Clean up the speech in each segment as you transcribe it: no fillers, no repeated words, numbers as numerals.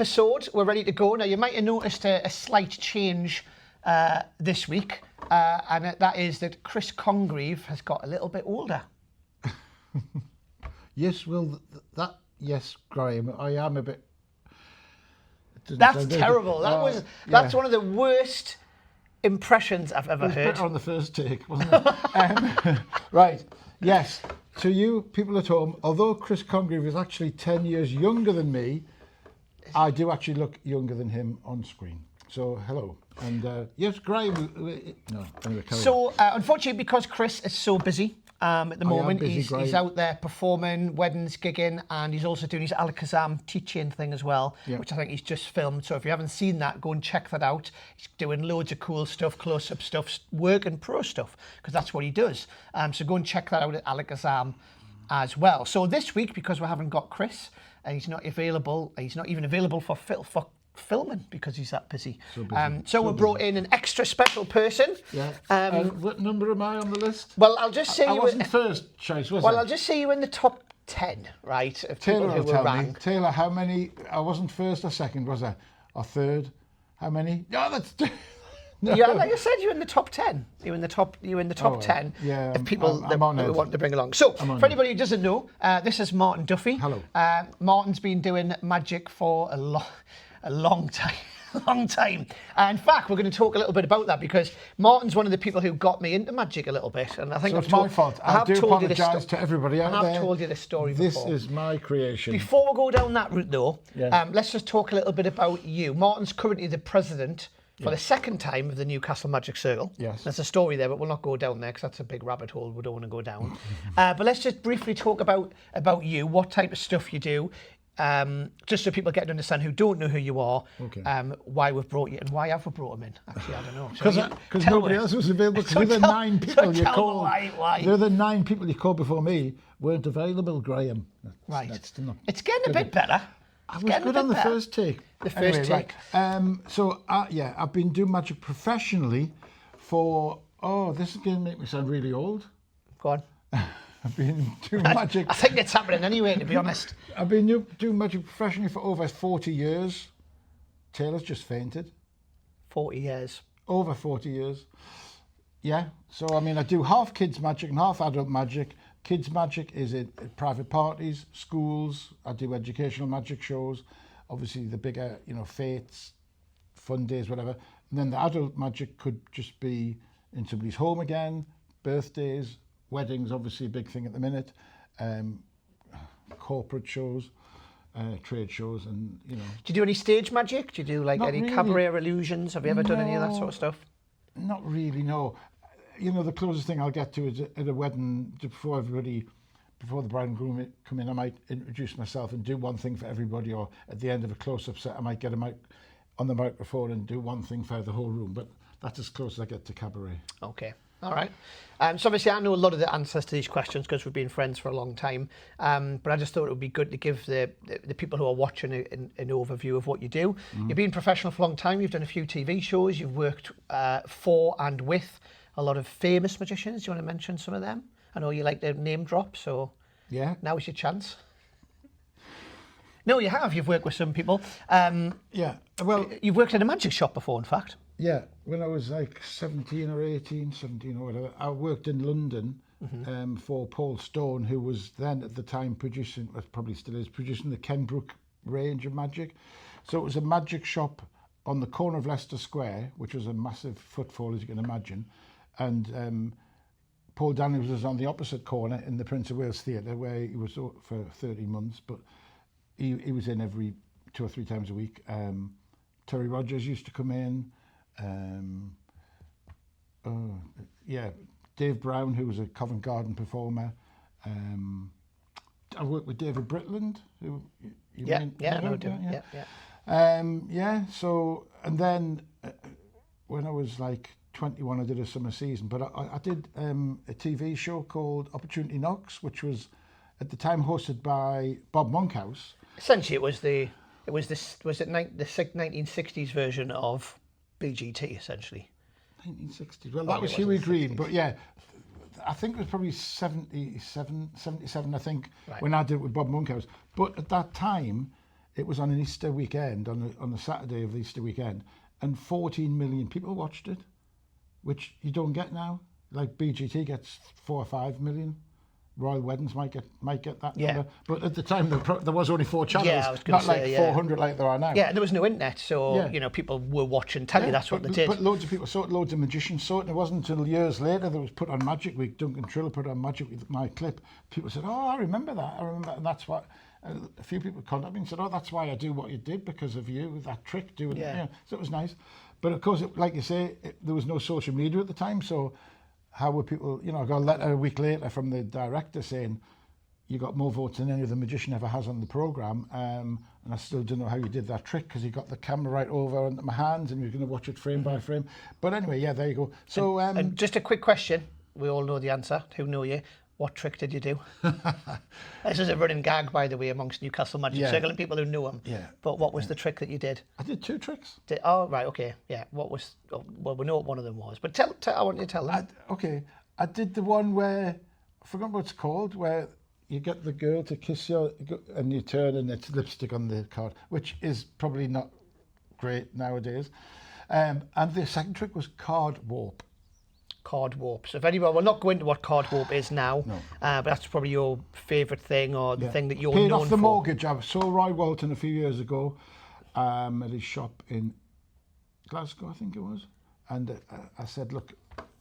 episode. We're ready to go. Now, you might have noticed a slight change this week, and that is that Chris Congreve has got a little bit older. Yes, well, yes, Graham, I am a bit... That's terrible. That's one of the worst impressions I've ever heard. Better on the first take, wasn't it? Right, yes. To you people at home, although Chris Congreve is actually 10 years younger than me, I do actually look younger than him on screen. So, hello. And yes, Graham... No, anyway, so, unfortunately, because Chris is so busy at the moment, he's out there performing, weddings, gigging, and he's also doing his Alakazam teaching thing as well, which I think he's just filmed. So if you haven't seen that, go and check that out. He's doing loads of cool stuff, close-up stuff, work and pro stuff, because that's what he does. So go and check that out at Alakazam as well. So this week, because we haven't got Chris, he's not available. He's not even available for filming because he's that busy. So we brought in an extra special person. Yeah. What number am I on the list? Well, I'll just say I wasn't first choice, was I? Well, I'll just say you in the top 10, right? Of Taylor people who will tell rang. me. Taylor, how many? I wasn't first or second, was I? Or third? How many? Yeah, that's... No. Yeah, like I said, you're in the top 10. You're in the top 10 of people that we want to bring along. So, for anybody who doesn't know, this is Martin Duffy. Hello. Martin's been doing magic for a long time. In fact, we're going to talk a little bit about that because Martin's one of the people who got me into magic a little bit, and I think it's my fault. I do apologise to everybody out there. I've told you this story before. This is my creation. Before we go down that route, though, let's just talk a little bit about you. Martin's currently the president for the second time of the Newcastle Magic Circle. Yes. There's a story there, but we'll not go down there because that's a big rabbit hole we don't want to go down. But let's just briefly talk about you, what type of stuff you do. Just so people get to understand who don't know who you are, why we've brought you and why have we brought him in? Actually, I don't know. Because nobody else was available. Because the other 9 people you called, the other 9 people you called before me weren't available, Graham. It's getting a bit better. I was good on the first take. The first take. Right. So I've been doing magic professionally for this is going to make me sound really old. Go on. I've been doing magic. I think it's happening anyway, to be honest. I've been doing magic professionally for over 40 years. Taylor's just fainted. 40 years. Over 40 years. Yeah. So, I mean, I do half kids magic and half adult magic. Kids magic is at private parties, schools. I do educational magic shows. Obviously, the bigger, fates, fun days, whatever. And then the adult magic could just be in somebody's home again, birthdays, weddings, obviously a big thing at the minute, corporate shows, trade shows, and Do you do any stage magic? Do you do any really. Cabaret illusions? Have you ever done any of that sort of stuff? Not really, no. The closest thing I'll get to is at a wedding, before the bride and groom come in, I might introduce myself and do one thing for everybody, or at the end of a close-up set, I might get a mic on the microphone and do one thing for the whole room, but that's as close as I get to cabaret. Okay. All right. So obviously I know a lot of the answers to these questions because we've been friends for a long time. But I just thought it would be good to give the people who are watching an overview of what you do. You've been professional for a long time. You've done a few TV shows. You've worked for and with a lot of famous magicians. Do you want to mention some of them? I know you like to name drop, so now is your chance. No, you have. You've worked with some people. Well, you've worked in a magic shop before, in fact. Yeah, when I was like 17 or whatever, I worked in London for Paul Stone, who was then at the time producing, probably still is, producing the Kenbrook range of magic. So it was a magic shop on the corner of Leicester Square, which was a massive footfall, as you can imagine. And Paul Daniels was on the opposite corner in the Prince of Wales Theatre, where he was for 13 months, but he was in every 2 or 3 times a week. Terry Rogers used to come in. Dave Brown, who was a Covent Garden performer. I worked with David Britland, who so, and then when I was like 21, I did a summer season, but I did a TV show called Opportunity Knocks, which was at the time hosted by Bob Monkhouse. Essentially, it was the 1960s version of BGT, essentially. 1960s. Well, that was Huey Green, but yeah, I think it was probably 77, I think, when I did it with Bob Monkhouse. But at that time, it was on an Easter weekend, on the Saturday of the Easter weekend, and 14 million people watched it, which you don't get now. Like BGT gets 4 or 5 million. Royal Weddings might get that number, but at the time there was only 4 channels, I was not say, like 400 like there are now. Yeah, there was no internet, so people were watching telly. That's what they did. But loads of people saw it, loads of magicians saw it, and it wasn't until years later that it was put on Magic Week. Duncan Triller put on Magic Week my clip. People said, "Oh, I remember that. And that's what." A few people contacted me and said, "Oh, that's why I do what you did, because of you, that trick, doing it." So it was nice. But of course, like you say, there was no social media at the time, so. How were people, I got a letter a week later from the director saying, you got more votes than any other magician ever has on the programme, and I still don't know how you did that trick, because he got the camera right over onto my hands and you're going to watch it frame by frame. But anyway, there you go. So, and just a quick question. We all know the answer. Who know you? What trick did you do? This is a running gag, by the way, amongst Newcastle Magic Circle and people who know him. Yeah. But what was the trick that you did? I did 2 tricks. Oh, right, okay. Yeah. What was... Well, we know what one of them was. But I want you to tell them. I did the one where... I forgot what it's called, where you get the girl to kiss you and you turn and it's lipstick on the card, which is probably not great nowadays. And the second trick was card warp. Card warp. So if anyone, we'll not go into what card warp is now, no. But that's probably your favourite thing, or the thing that you're Paid known off the for. mortgage. I saw Roy Walton a few years ago at his shop in Glasgow, I think it was. And I said, look,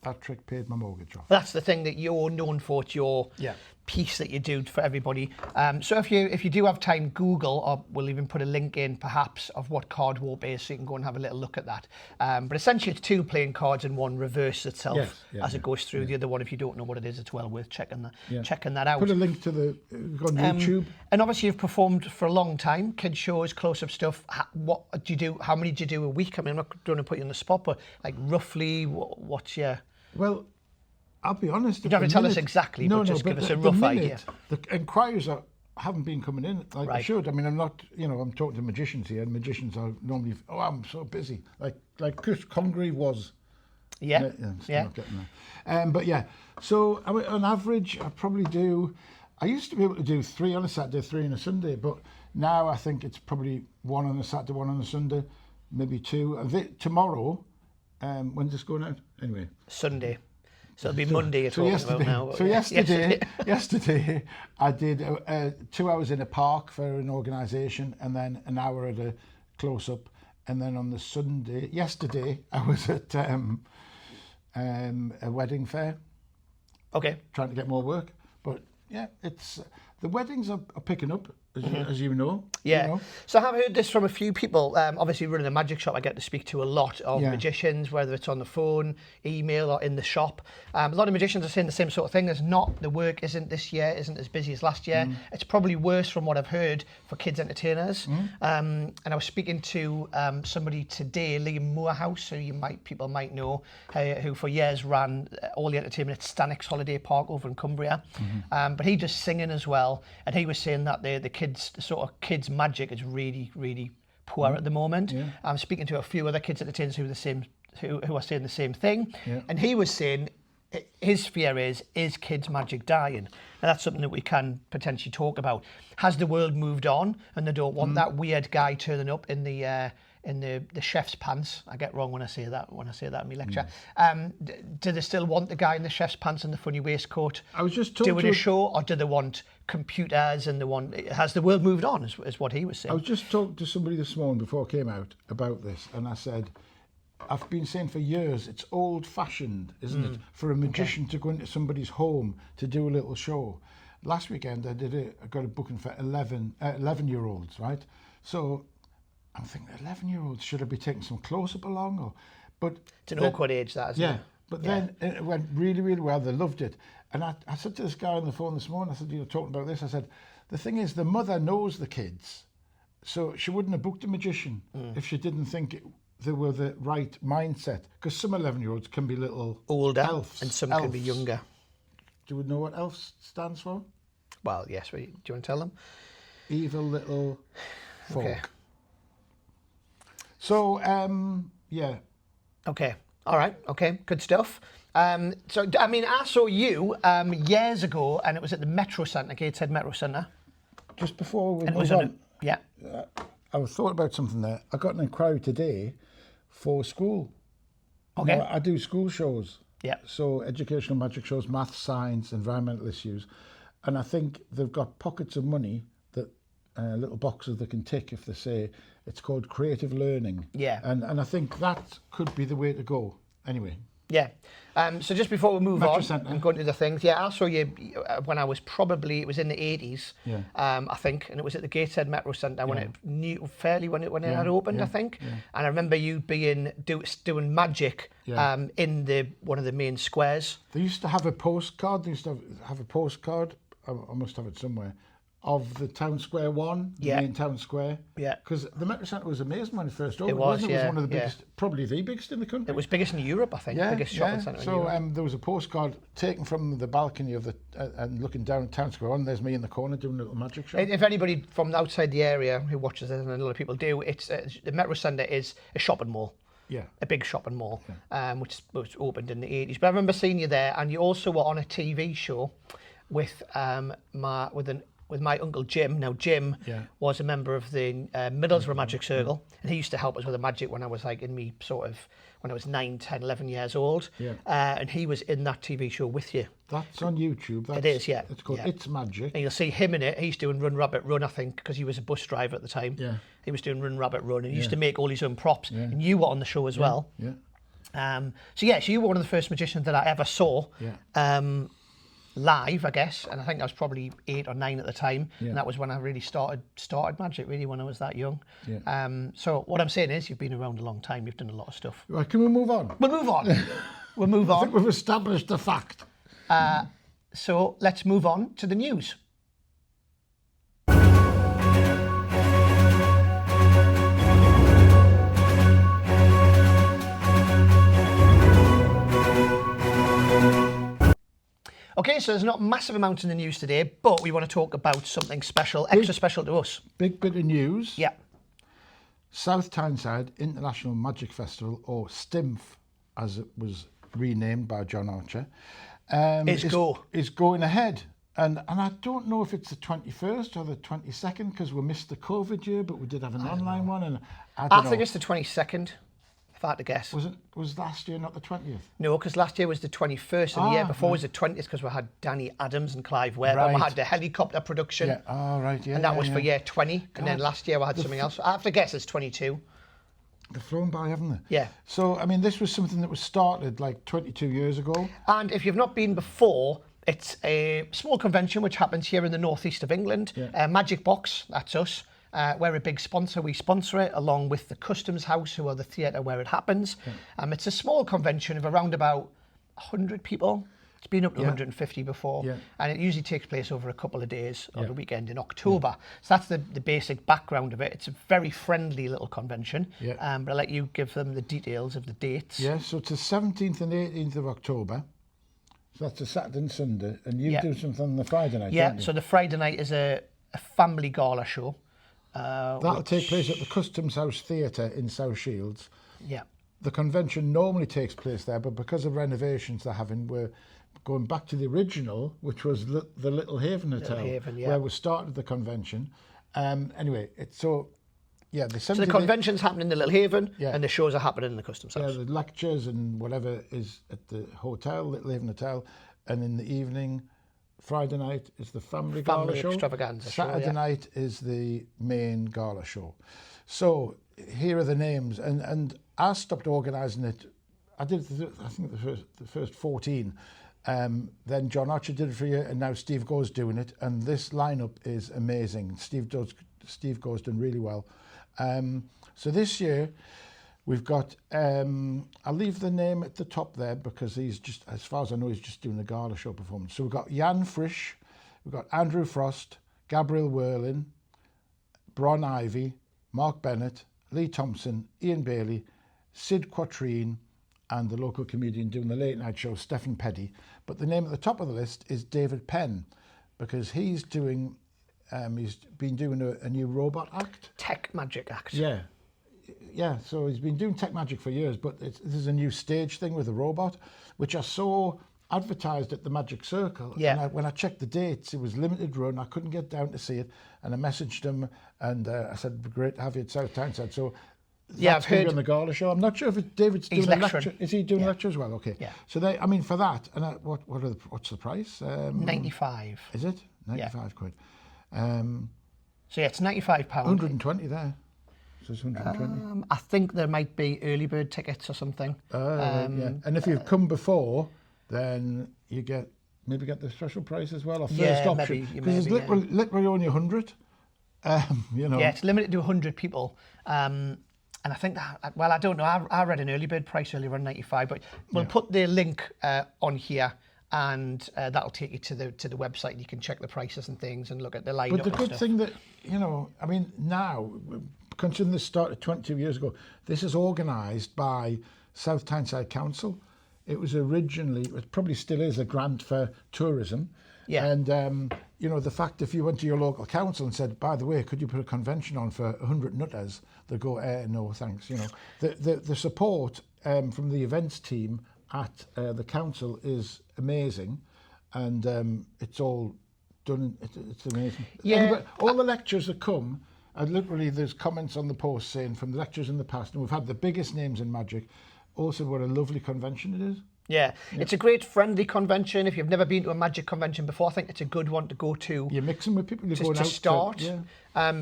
that trick paid my mortgage off. That's the thing that you're known for. It's your piece that you do for everybody. So if you do have time, Google, or we'll even put a link in perhaps of what card warp is, so you can go and have a little look at that. But essentially it's 2 playing cards and one reverses itself as it goes through. The other one, if you don't know what it is, it's well worth checking that out. Put a link to on YouTube. And obviously you've performed for a long time, kid shows, close-up stuff. What do you do? How many do you do a week? I mean, I'm not going to put you on the spot, but like roughly, what's your... Well, I'll be honest. You don't have to tell us exactly, but just give us a rough idea. The inquiries haven't been coming in like they should. I mean, I'm not, I'm talking to magicians here, and magicians are normally, I'm so busy. Like Chris Congreve was. Yeah. Not getting there. But so on average, I used to be able to do 3 on a Saturday, 3 on a Sunday, but now I think it's probably 1 on a Saturday, 1 on a Sunday, maybe 2. Tomorrow, when's this going out? Anyway. Sunday. So it'll be Monday you're talking about now. So yesterday I did 2 hours in a park for an organisation, and then an hour at a close-up. And then on the Sunday, yesterday, I was at a wedding fair. Okay. Trying to get more work. But it's the weddings are picking up, as you know. Yeah. So I have heard this from a few people. Obviously, running a magic shop, I get to speak to a lot of magicians, whether it's on the phone, email, or in the shop. A lot of magicians are saying the same sort of thing. The work isn't this year, isn't as busy as last year. It's probably worse from what I've heard for kids entertainers. And I was speaking to somebody today, Liam Moorhouse, who people might know, who for years ran all the entertainment at Stanix Holiday Park over in Cumbria. But he does singing as well, and he was saying that the sort of kids magic is really, really poor at the moment. I'm speaking to a few other kids entertainers who are saying the same thing, and he was saying his fear is kids magic dying? And that's something that we can potentially talk about. Has the world moved on and they don't want that weird guy turning up in the chef's pants? I get wrong when I say that in my lecture. Do they still want the guy in the chef's pants and the funny waistcoat doing a show, or do they want computers and has the world moved on, is what he was saying. I was just talking to somebody this morning before I came out about this, and I said, I've been saying for years, it's old-fashioned, isn't it, for a magician to go into somebody's home to do a little show. Last weekend I got a booking for 11-year-olds, right? So I'm thinking, 11-year-olds, should I be taking some close-up along? But it's an awkward age, that, isn't it? But then it went really, really well. They loved it. And I said to this guy on the phone this morning, I said, talking about this, I said, the thing is, the mother knows the kids, so she wouldn't have booked a magician if she didn't think they were the right mindset. Because some 11-year-olds can be little older elves, and some can be younger. Do we know what elves stands for? Well, yes. Do you want to tell them? Evil little folk. Okay. So, Okay. All right. Okay. Good stuff. So, I mean, I saw you years ago, and it was at the Metro Centre, Gateshead Metro Centre. Just before we and move on, Yeah. I thought about something there. I got an inquiry today for school. Okay. Now, I do school shows. Yeah. So educational magic shows, maths, science, environmental issues. And I think they've got pockets of money that little boxes they can tick if they say it's called creative learning. Yeah. And I think that could be the way to go. Anyway. Yeah. So just before we move Metro on Centre. and go into the things, yeah, I saw you when I was probably, it was in the 80s, Yeah. I think, and it was at the Gateshead Metro Centre when it when it had opened, I think. Yeah. And I remember you doing magic in one of the main squares. They used to have a postcard. They used to have a postcard. I must have it somewhere. Of the town square one, the main town square. Yeah. Because the Metro Centre was amazing when it first opened. It was, wasn't it? It was one of the biggest, probably the biggest in the country. It was biggest in Europe, I think. Biggest shopping centre in Europe. So there was a postcard taken from the balcony of and looking down at town square one. There's me in the corner doing a little magic show. If anybody from outside the area who watches this, and a lot of people do, it's the Metro Centre is a shopping mall. Yeah. A big shopping mall, which opened in the 80s. But I remember seeing you there, and you also were on a TV show with my uncle Jim. Now Jim was a member of the Middlesbrough Magic Circle, and he used to help us with the magic when I was like when I was 9, 10, 11 years old. Yeah. And he was in that TV show with you. That's on YouTube. It is, yeah. It's called It's Magic. And you'll see him in it. He's doing Run Rabbit Run, I think, because he was a bus driver at the time. Yeah. He was doing Run Rabbit Run, and he used to make all his own props. Yeah. And you were on the show as well. Yeah. So you were one of the first magicians that I ever saw. Yeah. Live, I guess, and I think I was probably 8 or 9 at the time, and that was when I really started magic, really, when I was that young. Yeah. So what I'm saying is, you've been around a long time, you've done a lot of stuff. Right, can we move on? We'll move on. We'll move on. I think we've established the fact. So let's move on to the news. Okay, so there's not a massive amount in the news today, but we want to talk about something special, extra special to us. Big bit of news. Yeah. South Tyneside International Magic Festival, or STIMF, as it was renamed by John Archer, is going ahead. And I don't know if it's the 21st or the 22nd, because we missed the COVID year, but we did have an online one. And I think it's the 22nd. If I had to guess. Was last year not the 20th? No, because last year was the 21st, and the year before was the 20th, because we had Danny Adams and Clive Webb, and we had the helicopter production. Yeah, and that was for year 20, and then last year we had something else. I have to guess it's 22. They've flown by, haven't they? Yeah. So, I mean, this was something that was started like 22 years ago. And if you've not been before, it's a small convention which happens here in the northeast of England. Yeah. Magicbox, that's us. We're a big sponsor. We sponsor it along with the Customs House, who are the theatre where it happens. Yeah. It's a small convention of around about 100 people. It's been up to 150 before. Yeah. And it usually takes place over a couple of days on the weekend in October. Yeah. So that's the basic background of it. It's a very friendly little convention. Yeah. But I'll let you give them the details of the dates. Yeah, so it's the 17th and 18th of October. So that's a Saturday and Sunday. And you do something on the Friday night, don't you? So the Friday night is a family gala show. That'll take place at the Customs House Theatre in South Shields. Yeah. The convention normally takes place there, but because of renovations they're having, we're going back to the original, which was the Little Haven Hotel, where we started the convention. Anyway, so the convention's happening in the Little Haven, and the shows are happening in the Customs House. Yeah, the lectures and whatever is at the hotel, Little Haven Hotel, and in the evening, Friday night is the family gala show. Extravaganza Saturday night is the main gala show. So here are the names, and I stopped organising it. I did, I think, the first 14. Then John Archer did it for a year, and now Steve Go's doing it. And this lineup is amazing. Steve Go's done really well. So this year we've got. I'll leave the name at the top there because he's just, as far as I know, he's just doing the gala show performance. So we've got Jan Frisch, we've got Andrew Frost, Gabriel Werlin, Bron Ivy, Mark Bennett, Lee Thompson, Ian Bailey, Sid Quattrine, and the local comedian doing the late night show, Stephen Petty. But the name at the top of the list is David Penn, because he's doing, he's been doing a new robot act. Tech Magic act. Yeah, so he's been doing Tech Magic for years, but this is a new stage thing with a robot, which I saw advertised at the Magic Circle. Yeah. And when I checked the dates, it was limited run. I couldn't get down to see it. And I messaged him and I said, it'd be great to have you at South Tyneside. So Yeah, that's I've going to heard. be on the Gala show. I'm not sure if David's doing a lecture. Is he doing a lecture as well? Okay. Yeah. So I mean, for that, and what's the price? 95. Is it 95 quid? So yeah, it's £95. 120 there. So it's 120. I think there might be early bird tickets or something. Yeah. And if you've come before, then you maybe get the special price as well, or first option, because it's literally only 100. You know. Yeah, it's limited to 100 people. And I think that, well, I don't know. I read an early bird price earlier on 95, but we'll put the link on here, and that'll take you to the website, and you can check the prices and things and look at the lineup. But the good thing that, you know, I mean, now, considering this started 22 years ago, this is organised by South Tyneside Council. It was originally, it probably still is, a grant for tourism. Yeah. And, you know, the fact if you went to your local council and said, by the way, could you put a convention on for 100 nutters? They'd go, no, thanks. You know, the support from the events team at the council is amazing. And it's all done, it's amazing. Yeah. Anyway, all the lectures that come, and literally there's comments on the post saying from the lectures in the past, and we've had the biggest names in Magic, also what a lovely convention it is. Yeah, it's a great friendly convention. If you've never been to a Magic convention before, I think it's a good one to go to. You're mixing with people, you're going to out start.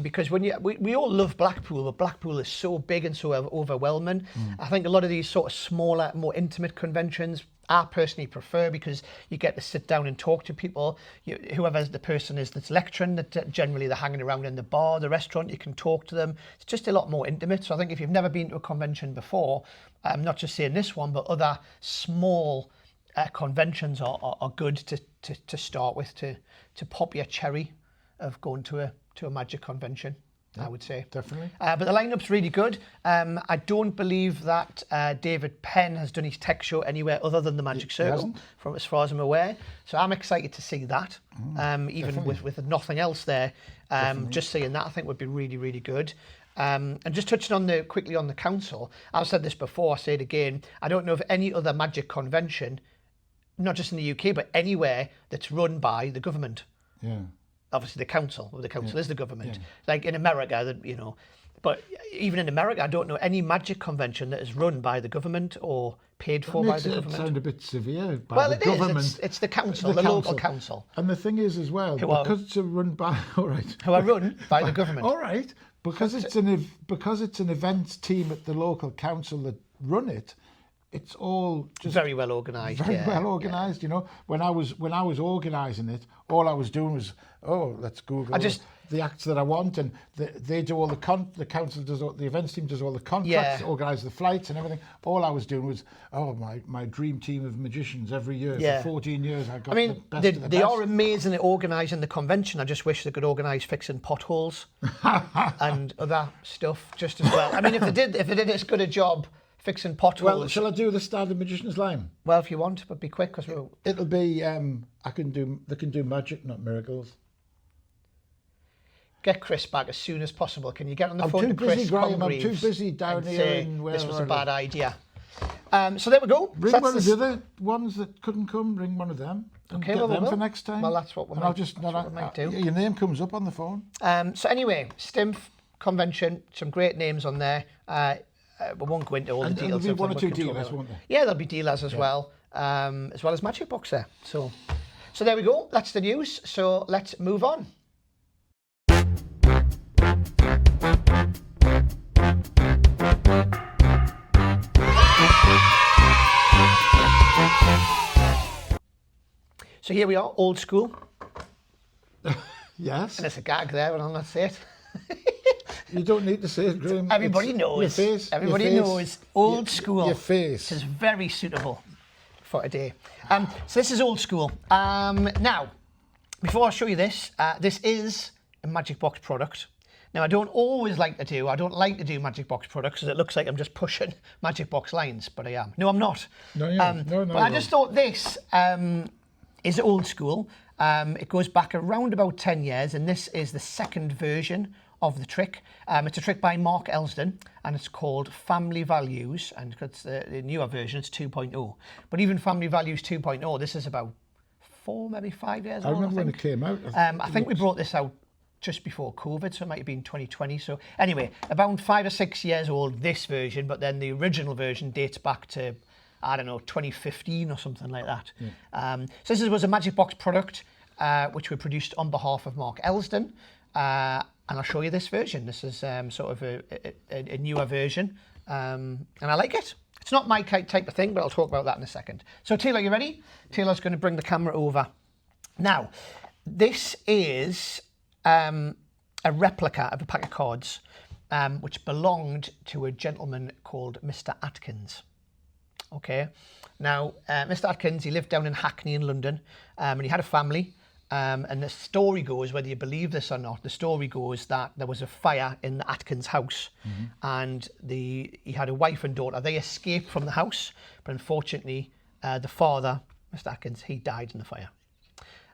Because when we all love Blackpool, but Blackpool is so big and so overwhelming. I think a lot of these sort of smaller, more intimate conventions, I personally prefer, because you get to sit down and talk to people. Whoever the person is that's lecturing, that generally they're hanging around in the bar, the restaurant, you can talk to them. It's just a lot more intimate. So I think if you've never been to a convention before, I'm not just saying this one, but other small conventions are good to start with, to pop your cherry of going to a Magic convention. I would say. Definitely. But the lineup's really good. I don't believe that David Penn has done his tech show anywhere other than the Magic Circle, from as far as I'm aware. So I'm excited to see that, even with nothing else there. Just seeing that, I think, would be really, really good. And just touching quickly on the council, I've said this before, I say it again, I don't know of any other Magic convention, not just in the UK, but anywhere that's run by the government. Yeah. Obviously the council is the government. Like in America, you know, but even in America, I don't know any Magic convention that is run by the government or paid for by the government. It sounds a bit severe by the government. Well, it's the council, the local council. And the thing is as well, because it's run by, who are run by the government. All right, because it's an events team at the local council that run it. It's all just very well organised. Very well organised, you know. When I was organising it, all I was doing was, let's Google the acts that I want, and they do all the council does all, the events team does all the contracts, organise the flights and everything. All I was doing was, my dream team of magicians every year for 14 years. I got the best of the best. They are amazing at organising the convention. I just wish they could organise fixing potholes and other stuff just as well. I mean, if they did as good a job fixing potholes. Well, shall I do the standard magician's line? Well, if you want, but be quick, because it'll be. They can do magic, not miracles. Get Chris back as soon as possible. Can you get on the phone to Chris? I'm too busy down here. This was a bad idea. So there we go. Ring one of the other ones that couldn't come. Ring one of them. Okay, get them for next time. Well, that's what we might do. Your name comes up on the phone. So anyway, Stimpf convention. Some great names on there. We won't go into all the details. There'll be one or two dealers, won't there? Yeah, there'll be dealers as well as Magicbox there. So there we go. That's the news. So let's move on. So here we are, old school. Yes. And there's a gag there, and I'll not say it. You don't need to say it, Graham. Everybody knows. Everybody knows. Old school. Your face. Which is very suitable for today. So this is old school. Now, before I show you this, this is a Magicbox product. Now, I don't like to do Magicbox products because it looks like I'm just pushing Magicbox lines, but I am. No, I'm not. No, but I just thought this is old school. It goes back around about 10 years, and this is the second version of the trick. It's a trick by Mark Elsden, and it's called Family Values, and it's the newer version, it's 2.0. But even Family Values 2.0, this is about 4, maybe 5 years old, I remember when it came out. I think we brought this out just before COVID, so it might have been 2020. So anyway, about 5 or 6 years old, this version, but then the original version dates back to, I don't know, 2015 or something like that. Yeah. So this was a Magicbox product, which we produced on behalf of Mark Elsden. And I'll show you this version. This is sort of a newer version, and I like it. It's not my type of thing, but I'll talk about that in a second. So Taylor, you ready? Taylor's going to bring the camera over. Now, this is a replica of a pack of cards, which belonged to a gentleman called Mr. Atkins. Okay, now Mr. Atkins, he lived down in Hackney in London, and he had a family. And the story goes, whether you believe this or not, the story goes that there was a fire in the Atkins house, and he had a wife and daughter. They escaped from the house, but unfortunately, the father, Mr. Atkins, he died in the fire.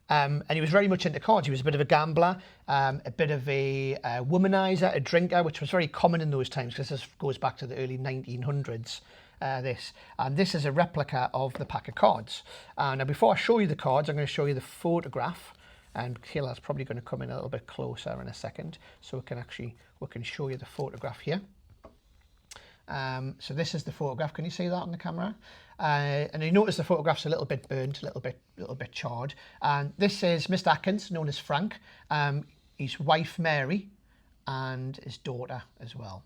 And he was very much into cards. He was a bit of a gambler, a bit of a womanizer, a drinker, which was very common in those times, because this goes back to the early 1900s. This is a replica of the pack of cards. Now, before I show you the cards, I'm going to show you the photograph, and Kayla's probably going to come in a little bit closer in a second, so we can show you the photograph here. So this is the photograph. Can you see that on the camera? And you notice the photograph's a little bit burnt, a little bit charred. And this is Mr. Atkins, known as Frank, his wife Mary, and his daughter as well.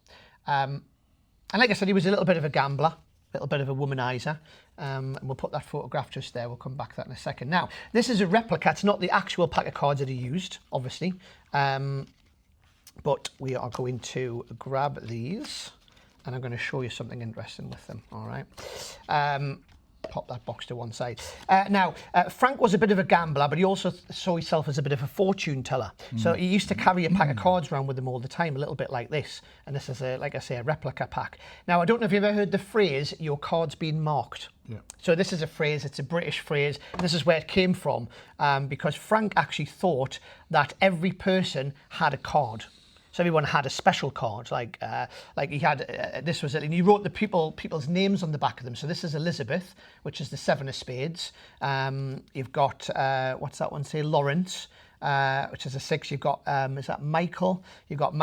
And like I said, he was a little bit of a gambler, a little bit of a womanizer. And we'll put that photograph just there. We'll come back to that in a second. Now, this is a replica. It's not the actual pack of cards that he used, obviously. But we are going to grab these, and I'm going to show you something interesting with them. All right. Pop that box to one side. Now, Frank was a bit of a gambler, but he also saw himself as a bit of a fortune teller. So he used to carry a pack of cards around with him all the time, a little bit like this. And this is, like I say, a replica pack. Now, I don't know if you've ever heard the phrase, your card's been marked. Yeah. So this is a phrase, it's a British phrase. And this is where it came from, because Frank actually thought that every person had a card. So everyone had a special card, like he had, this was it, and he wrote the people's names on the back of them. So this is Elizabeth, which is the 7 of spades. You've got, what's that one say, Lawrence, which is a 6. You've got, is that Michael? You've got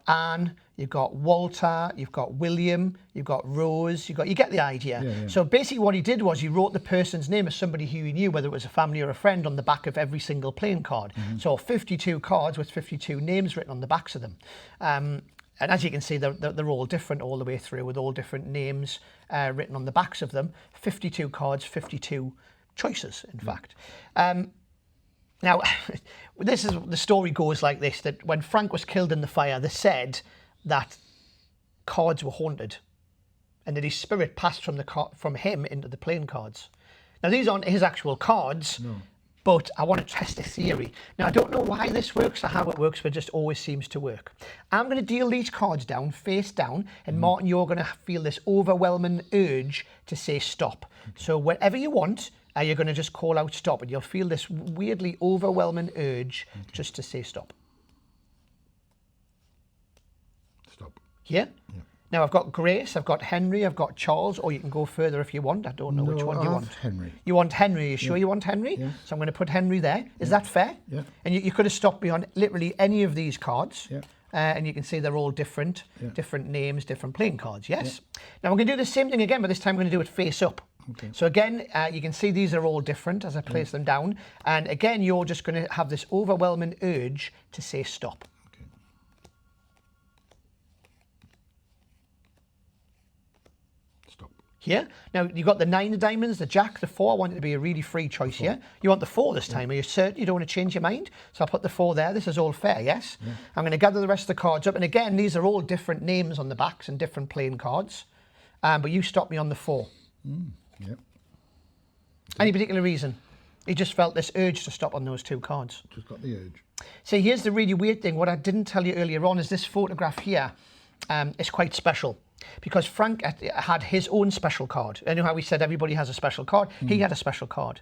Anne, you've got Walter, you've got William, you've got Rose, you get the idea. Yeah, yeah. So basically what he did was he wrote the person's name as somebody who he knew, whether it was a family or a friend, on the back of every single playing card. So 52 cards with 52 names written on the backs of them. And as you can see, they're all different all the way through, with all different names written on the backs of them. 52 cards, 52 choices, in fact. Now, the story goes like this, that when Frank was killed in the fire, they said that cards were haunted and that his spirit passed from him into the playing cards. Now, these aren't his actual cards, no, but I want to test a theory. Now, I don't know why this works or how it works, but it just always seems to work. I'm going to deal these cards down, face down, and Martin, you're going to feel this overwhelming urge to say stop. So whenever you want, you're going to just call out stop, and you'll feel this weirdly overwhelming urge just to say stop. Stop. Here? Yeah. Now I've got Grace, I've got Henry, I've got Charles, or you can go further if you want. I don't know which one you want. Henry. You want Henry? Are you sure you want Henry? Yeah. So I'm going to put Henry there. Is that fair? Yeah. And you could have stopped me on literally any of these cards. Yeah. And you can see they're all different, different names, different playing cards, yes? Yeah. Now we're going to do the same thing again, but this time we're going to do it face up. Okay. So again, you can see these are all different as I place them down. And again, you're just going to have this overwhelming urge to say stop. Okay. Stop. Here. Now, you've got the 9 of diamonds, the jack, the 4. I want it to be a really free choice here. You want the 4 this time. Are you certain you don't want to change your mind? So I'll put the 4 there. This is all fair, yes? Yeah. I'm going to gather the rest of the cards up. And again, these are all different names on the backs and different playing cards. But you stop me on the 4. Yep. Any particular reason? He just felt this urge to stop on those 2 cards. Just got the urge. See, here's the really weird thing. What I didn't tell you earlier on is this photograph here. is quite special because Frank had his own special card. You know how we said everybody has a special card? He had a special card.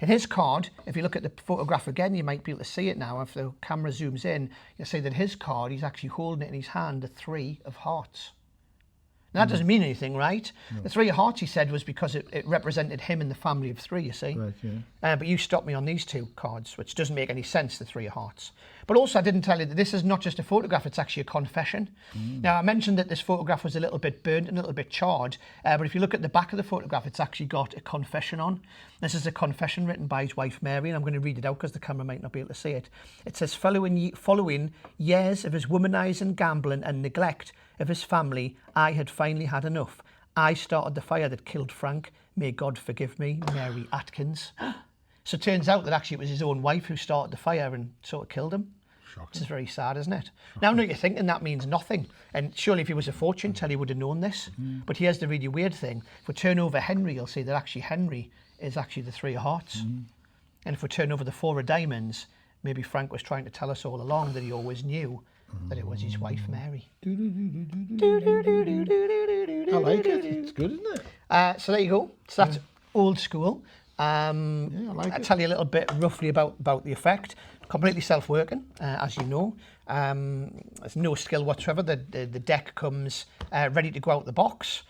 In his card, if you look at the photograph again, you might be able to see it now. If the camera zooms in, you'll see that his card, he's actually holding it in his hand, the 3 of hearts. Now, that doesn't mean anything, right? No. The 3 of hearts, he said, was because it represented him and the family of 3, you see. Right, yeah. But you stopped me on these 2 cards, which doesn't make any sense, the 3 of hearts. But also, I didn't tell you that this is not just a photograph, it's actually a confession. Now, I mentioned that this photograph was a little bit burnt and a little bit charred, but if you look at the back of the photograph, it's actually got a confession on. This is a confession written by his wife, Mary, and I'm going to read it out because the camera might not be able to see it. It says, following years of his womanizing, gambling and neglect of his family, I had finally had enough. I started the fire that killed Frank. May God forgive me, Mary Atkins. So it turns out that actually it was his own wife who started the fire and sort of killed him. Shocking. Which is very sad, isn't it? Now, I know you're thinking that means nothing. And surely if he was a fortune teller, he would have known this. But here's the really weird thing. If we turn over Henry, you'll see that actually Henry is actually the 3 of hearts. And if we turn over the 4 of diamonds, maybe Frank was trying to tell us all along that he always knew that it was his wife, Mary. I like it. It's good, isn't it? So there you go. So that's old school. I like I'll it. tell you a little bit roughly about the effect. Completely self-working, as you know. There's no skill whatsoever. The deck comes ready to go out the box.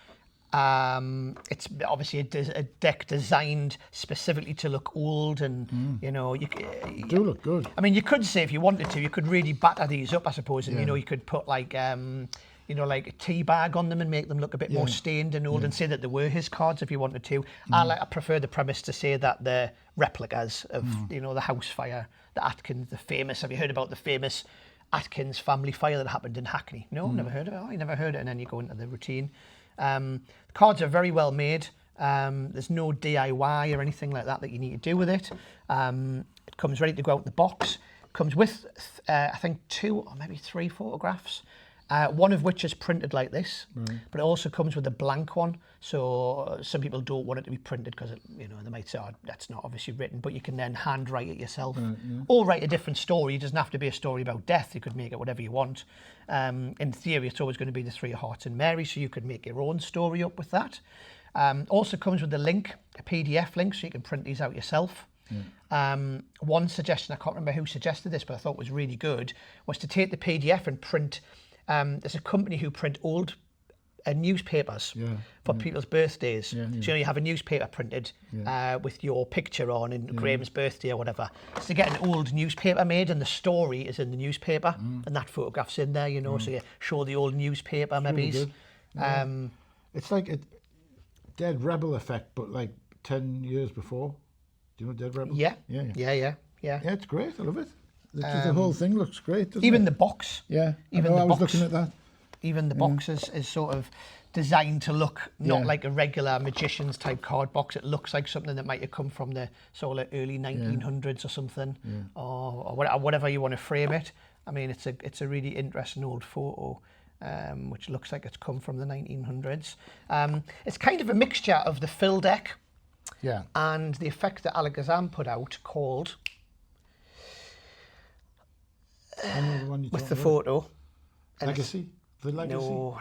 It's obviously a deck designed specifically to look old, and you know, you do look good. I mean, you could say if you wanted to, you could really batter these up, I suppose, and you know, you could put like you know, like a tea bag on them and make them look a bit more stained and old, and say that they were his cards if you wanted to. I prefer the premise to say that they're replicas of you know, the house fire, the Atkins, the famous. Have you heard about the famous Atkins family fire that happened in Hackney? No, never heard of it. Oh, you never heard it, and then you go into the routine. Cards are very well made. There's no DIY or anything like that you need to do with it. It comes ready to go out the box. Comes with, I think, 2 or maybe 3 photographs. One of which is printed like this, but it also comes with a blank one. So some people don't want it to be printed because, you know, they might say, oh, that's not obviously written, but you can then handwrite it yourself. Or write a different story. It doesn't have to be a story about death. You could make it whatever you want. In theory, it's always going to be the 3 of hearts and Mary, so you could make your own story up with that. Also comes with a link, a PDF link, so you can print these out yourself. One suggestion, I can't remember who suggested this, but I thought was really good, was to take the PDF and print. There's a company who print old newspapers for people's birthdays. So you know, you have a newspaper printed with your picture on and Graham's birthday or whatever. So to get an old newspaper made and the story is in the newspaper and that photograph's in there, you know, so you show the old newspaper maybe. Really it's like a Dead Rebel effect, but like 10 years before. Do you know Dead Rebel? Yeah, it's great. I love it. The whole thing looks great, doesn't even it? the box. Yeah, even I the was box, looking at that. Even the box is sort of designed to look not like a regular magician's type card box. It looks like something that might have come from the sort of early 1900s or something, or whatever you want to frame it. I mean, it's a really interesting old photo, which looks like it's come from the 1900s. It's kind of a mixture of the fill deck and the effect that Alakazam put out called... with the photo. Legacy? The Legacy? No.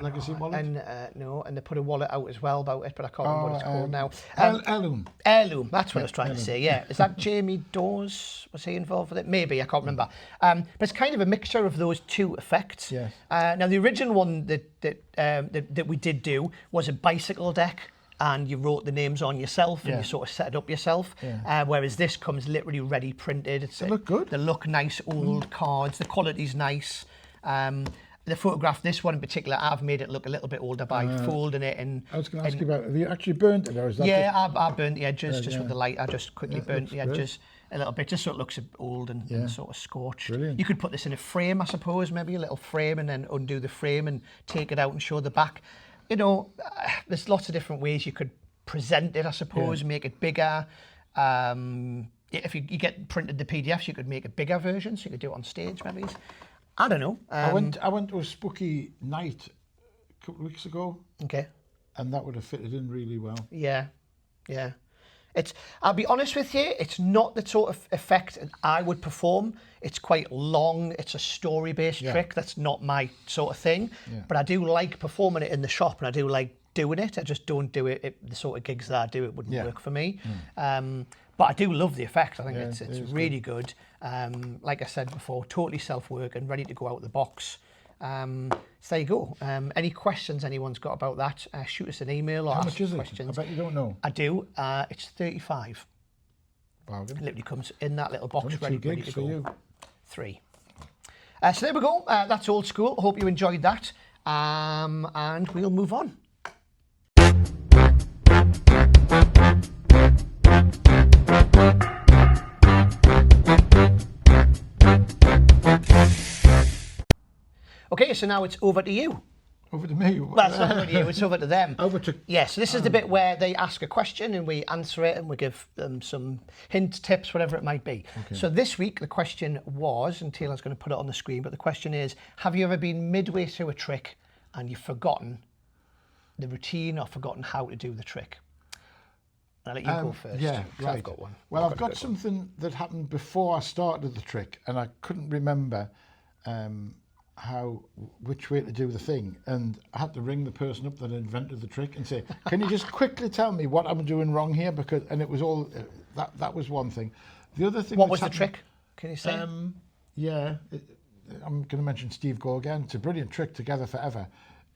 Legacy wallet? And and they put a wallet out as well about it, but I can't remember what it's called now. Heirloom. Heirloom, that's what I was trying to say, yeah. Is that Jamie Dawes? Was he involved with it? Maybe, I can't remember. But it's kind of a mixture of those 2 effects. Yes. Now, the original one that we did do was a bicycle deck, and you wrote the names on yourself and you sort of set it up yourself. Whereas this comes literally ready printed. They look good. They look nice, old cards. The quality's nice. The photograph, this one in particular, I've made it look a little bit older by folding it. And I was going to ask you about, have you actually burnt it, or is that? Yeah, I burnt the edges just with the light. I just quickly burnt the edges a little bit, just so it looks old and sort of scorched. Brilliant. You could put this in a frame, I suppose, maybe a little frame, and then undo the frame and take it out and show the back. You know, there's lots of different ways you could present it, I suppose, make it bigger. If you get printed the PDFs, you could make a bigger version, so you could do it on stage, maybe. I don't know. I went to a spooky night a couple of weeks ago. Okay. And that would have fitted in really well. Yeah. I'll be honest with you, it's not the sort of effect I would perform. It's quite long. It's a story-based trick. That's not my sort of thing. Yeah. But I do like performing it in the shop, and I do like doing it. I just don't do it. The sort of gigs that I do, it wouldn't work for me. But I do love the effect. I think it's really good. Like I said before, totally self-work and ready to go out of the box. So there you go. Any questions anyone's got about that, shoot us an email or How ask much is questions. it? I bet you don't know. I do. It's 35. Bargain. It literally comes in that little box, ready to go. For you. 3. So there we go. That's old school. Hope you enjoyed that. And we'll move on. Okay, so now it's over to you. Over to me? Well, it's not over to you, it's over to them. Over to... Yeah, so this is the bit where they ask a question and we answer it and we give them some hints, tips, whatever it might be. Okay. So this week the question was, and Taylor's going to put it on the screen, but the question is, have you ever been midway through a trick and you've forgotten the routine or forgotten how to do the trick? I'll let you go first. Yeah, right. I've got one. Well, I've got something that happened before I started the trick and I couldn't remember which way to do the thing, and I had to ring the person up that invented the trick and say, can you just quickly tell me what I'm doing wrong here? And it was all that was one thing. The other thing, what was the trick, can you say? I'm going to mention Steve Go again. It's a brilliant trick, Together Forever,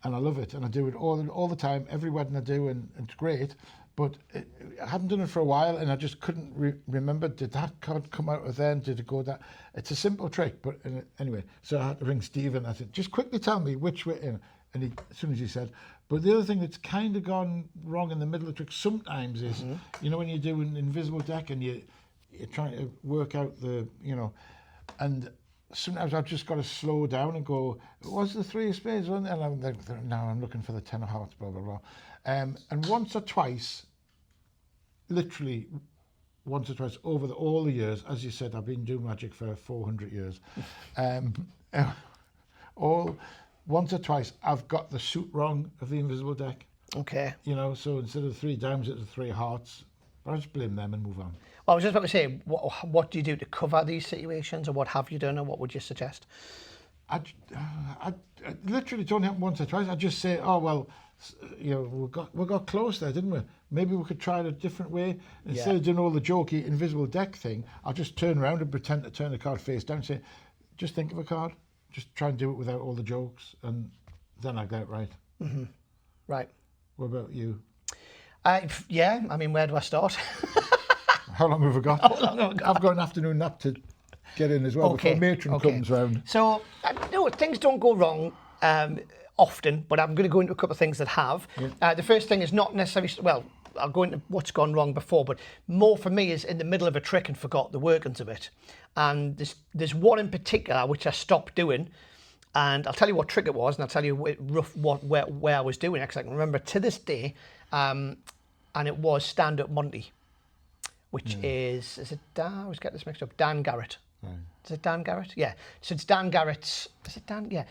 and I love it, and I do it all the time, every wedding I do, and it's great. But I hadn't done it for a while, and I just couldn't remember. Did that card come out of then? Did it go that? It's a simple trick, but anyway. So I had to ring Steve, and I said, just quickly tell me which way in. And he, as soon as he said, but the other thing that's kind of gone wrong in the middle of the trick sometimes is, you know, when you do an invisible deck and you're trying to work out and sometimes I've just got to slow down and go, what's the 3 of spades one? And I'm like, now I'm looking for the 10 of hearts, blah, blah, blah. And once or twice, literally once or twice over all the years, as you said, I've been doing magic for 400 years. Once or twice, I've got the suit wrong of the invisible deck. Okay. You know, so instead of 3 dimes, it's 3 hearts. But I just blame them and move on. Well, I was just about to say, what do you do to cover these situations, or what have you done, or what would you suggest? I literally don't happen once or twice. I just say, oh well, you know, we got close there, didn't we? Maybe we could try it a different way. Instead of doing all the jokey invisible deck thing, I'll just turn around and pretend to turn the card face down and say, just think of a card. Just try and do it without all the jokes, and then I get it right. Mm-hmm. Right. What about you? Yeah, I mean, where do I start? How long have we got? I've got an afternoon nap to get in as well before matron comes round. So, no, things don't go wrong often, but I'm going to go into a couple of things that have. Yeah. The first thing is not necessarily, well, I'll go into what's gone wrong before, but more for me is in the middle of a trick and forgot the workings of it. And there's one in particular which I stopped doing, and I'll tell you what trick it was, and I'll tell you where I was doing it, because I can remember to this day, and it was Stand-Up Monty, which is it Dan? I always get this mixed up. Dan Garrett. Right. Is it Dan Garrett? Yeah. So it's Dan Garrett's. Is it Dan? Yeah.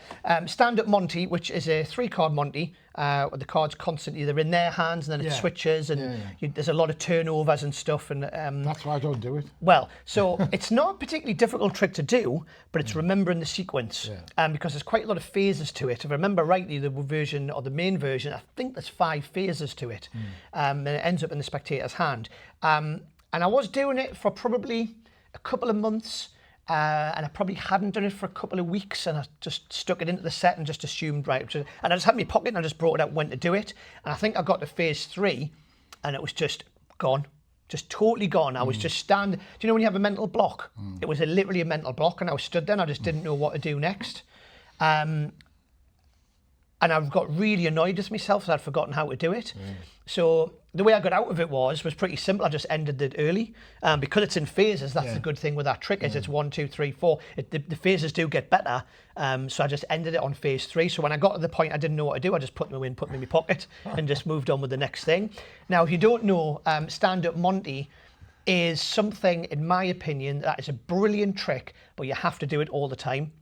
Stand-Up Monty, which is a 3-card Monty, where the cards constantly they're in their hands, and then it switches, and there's a lot of turnovers and stuff. And that's why I don't do it. Well, so it's not a particularly difficult trick to do, but it's remembering the sequence, because there's quite a lot of phases to it. If I remember rightly, the version or the main version, I think there's 5 phases to it, and it ends up in the spectator's hand. And I was doing it for probably a couple of months. And I probably hadn't done it for a couple of weeks, and I just stuck it into the set and just assumed, right, and I just had it in my pocket and I just brought it out when to do it. And I think I got to phase 3 and it was just gone, just totally gone. I was just standing. Do you know when you have a mental block? It was literally a mental block, and I was stood there and I just didn't know what to do next. And I got really annoyed with myself that I'd forgotten how to do it. So the way I got out of it was pretty simple. I just ended it early. Because it's in phases, that's the good thing with that trick is it's 1, 2, 3, 4. The phases do get better. So I just ended it on phase 3. So when I got to the point I didn't know what to do, I just put them in my pocket and just moved on with the next thing. Now, if you don't know, Stand-Up Monty is something, in my opinion, that is a brilliant trick, but you have to do it all the time.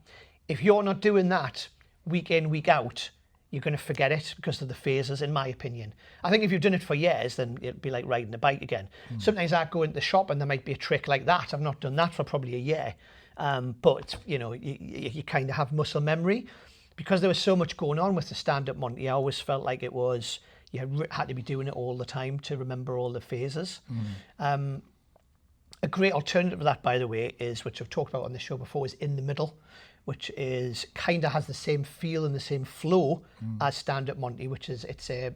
If you're not doing that week in, week out, you're going to forget it because of the phases, in my opinion. I think if you've done it for years, then it'd be like riding a bike again. Sometimes I go into the shop and there might be a trick like that. I've not done that for probably a year. But, you know, you kind of have muscle memory. Because there was so much going on with the stand-up Monty, I always felt like it was, you had to be doing it all the time to remember all the phases. A great alternative to that, by the way, is, which I've talked about on the show before, is In the Middle, which is kind of has the same feel and the same flow as Stand-Up Monty, which is, it's a,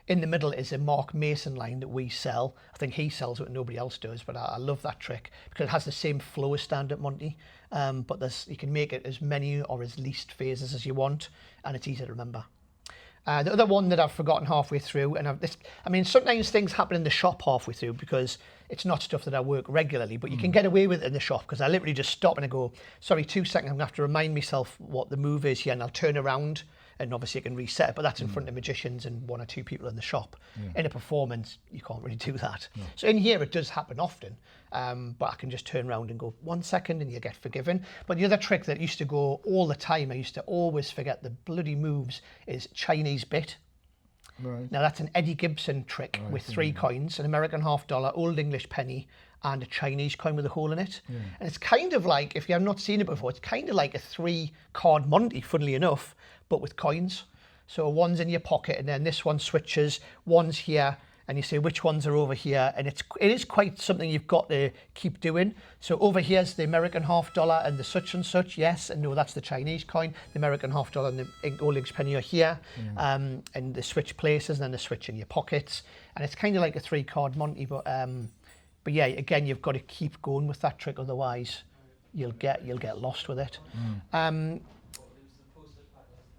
In the Middle is a Mark Mason line that we sell. I think he sells it, nobody else does, but I love that trick because it has the same flow as Stand-Up Monty, but you can make it as many or as least phases as you want, and it's easy to remember. The other one that I've forgotten halfway through, and I mean, sometimes things happen in the shop halfway through because it's not stuff that I work regularly, but you can get away with it in the shop because I literally just stop and I go, sorry, 2 seconds, I'm going to have to remind myself what the move is here, and I'll turn around, and obviously I can reset it, but that's in front of magicians and 1 or 2 people in the shop. In a performance, you can't really do that. So in here, it does happen often, but I can just turn around and go 1 second and you get forgiven. But the other trick that used to go all the time, I used to always forget the bloody moves, is Chinese bit. Right. Now that's an Eddie Gibson trick with 3 coins, an American $half, Old English penny, and a Chinese coin with a hole in it. And it's kind of like, if you have not seen it before, it's kind of like a 3-card Monty, funnily enough, but with coins. So one's in your pocket, and then this one switches, one's here, and you say which ones are over here, and it is quite something you've got to keep doing. So over here's the American $half and the such and such, yes, and no, that's the Chinese coin. The American $half and the Old English penny are here, and the switch places, and then the switch in your pockets, and it's kind of like a 3-card Monty, but yeah, again, you've got to keep going with that trick, otherwise you'll get lost with it.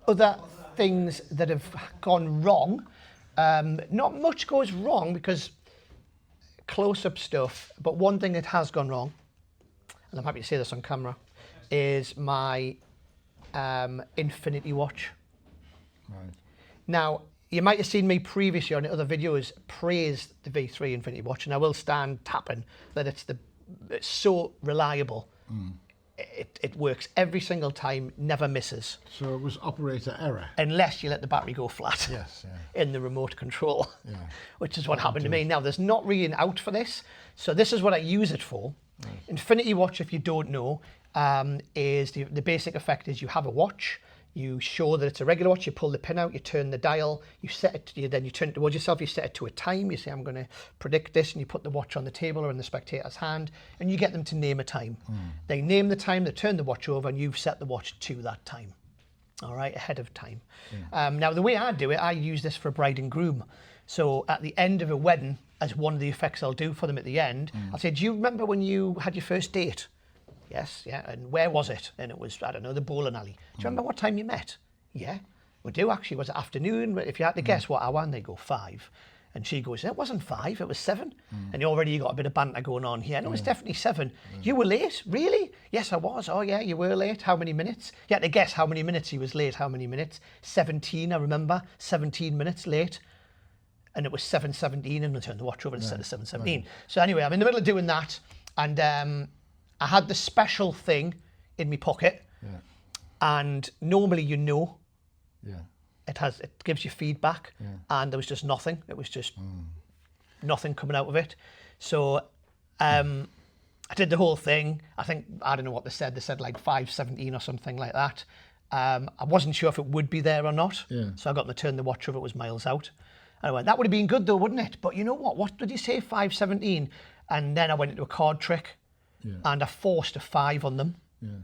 Other things that have gone wrong. Not much goes wrong because close-up stuff, but one thing that has gone wrong, and I'm happy to say this on camera, is my Infinity watch. Right. Now, you might have seen me previously on other videos praise the V3 Infinity watch, and I will stand tapping that it's so reliable. It works every single time, never misses. So it was operator error. Unless you let the battery go flat. Yes, in the remote control, which is what happened to me. Now, there's not really an out for this, so this is what I use it for. Infinity watch, if you don't know, is the basic effect is you have a watch, you show that it's a regular watch, you pull the pin out, you turn the dial, you set it, then you turn it towards yourself, you set it to a time, you say, I'm going to predict this, and you put the watch on the table or in the spectator's hand, and you get them to name a time. They name the time, they turn the watch over, and you've set the watch to that time. All right, ahead of time. Now, the way I do it, I use this for a bride and groom. So at the end of a wedding, as one of the effects I'll do for them at the end, I'll say, do you remember when you had your first date? Yes, yeah, and where was it? And it was, I don't know, the bowling alley. Do you remember what time you met? Yeah, we do actually. Was it afternoon? If you had to guess what hour, and they go 5. And she goes, it wasn't 5, it was 7. And you already got a bit of banter going on here. No, it's definitely 7. You were late? Really? Yes, I was. Oh, yeah, you were late. How many minutes? You had to guess how many minutes he was late. How many minutes? 17, I remember. 17 minutes late. And it was 7:17, and I turned the watch over instead of 7:17. So anyway, I'm in the middle of doing that, and I had the special thing in my pocket, and normally it gives you feedback, and there was just nothing. It was just nothing coming out of it. So I did the whole thing. I think, I don't know what they said like 5:17 or something like that. I wasn't sure if it would be there or not, so I got to turn the watch over, it was miles out. And I went, that would have been good though, wouldn't it? But you know what did you say, 5:17? And then I went into a card trick, and I forced a 5 on them.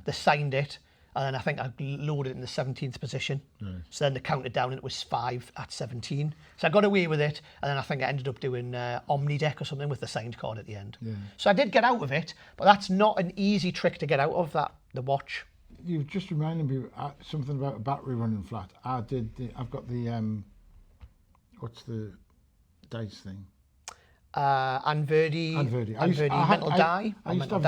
They signed it, and then I think I loaded it in the 17th position. So then they counted down, and it was 5 at 17. So I got away with it, and then I think I ended up doing Omnideck or something with the signed card at the end. So I did get out of it, but that's not an easy trick to get out of, the watch. You've just reminded me something about a battery running flat. I've got the, what's the dice thing? Anverdi metal die. I used to have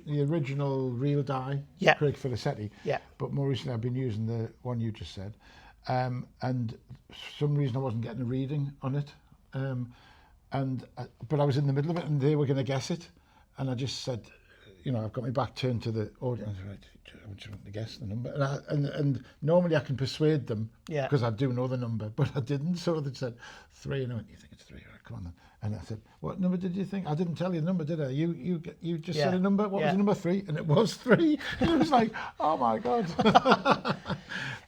the original real die, Craig Felicetti. But more recently I've been using the one you just said. And for some reason I wasn't getting a reading on it. But I was in the middle of it and they were going to guess it. And I just said, I've got my back turned to the audience. Right, I'm trying to guess the number, and normally I can persuade them because I do know the number, but I didn't. So they said 3, and I went, "You think it's 3? Right, come on then." And I said, "What number did you think?" I didn't tell you the number, did I? You just said a number. What was the number 3? And it was 3. And it was like, oh my God.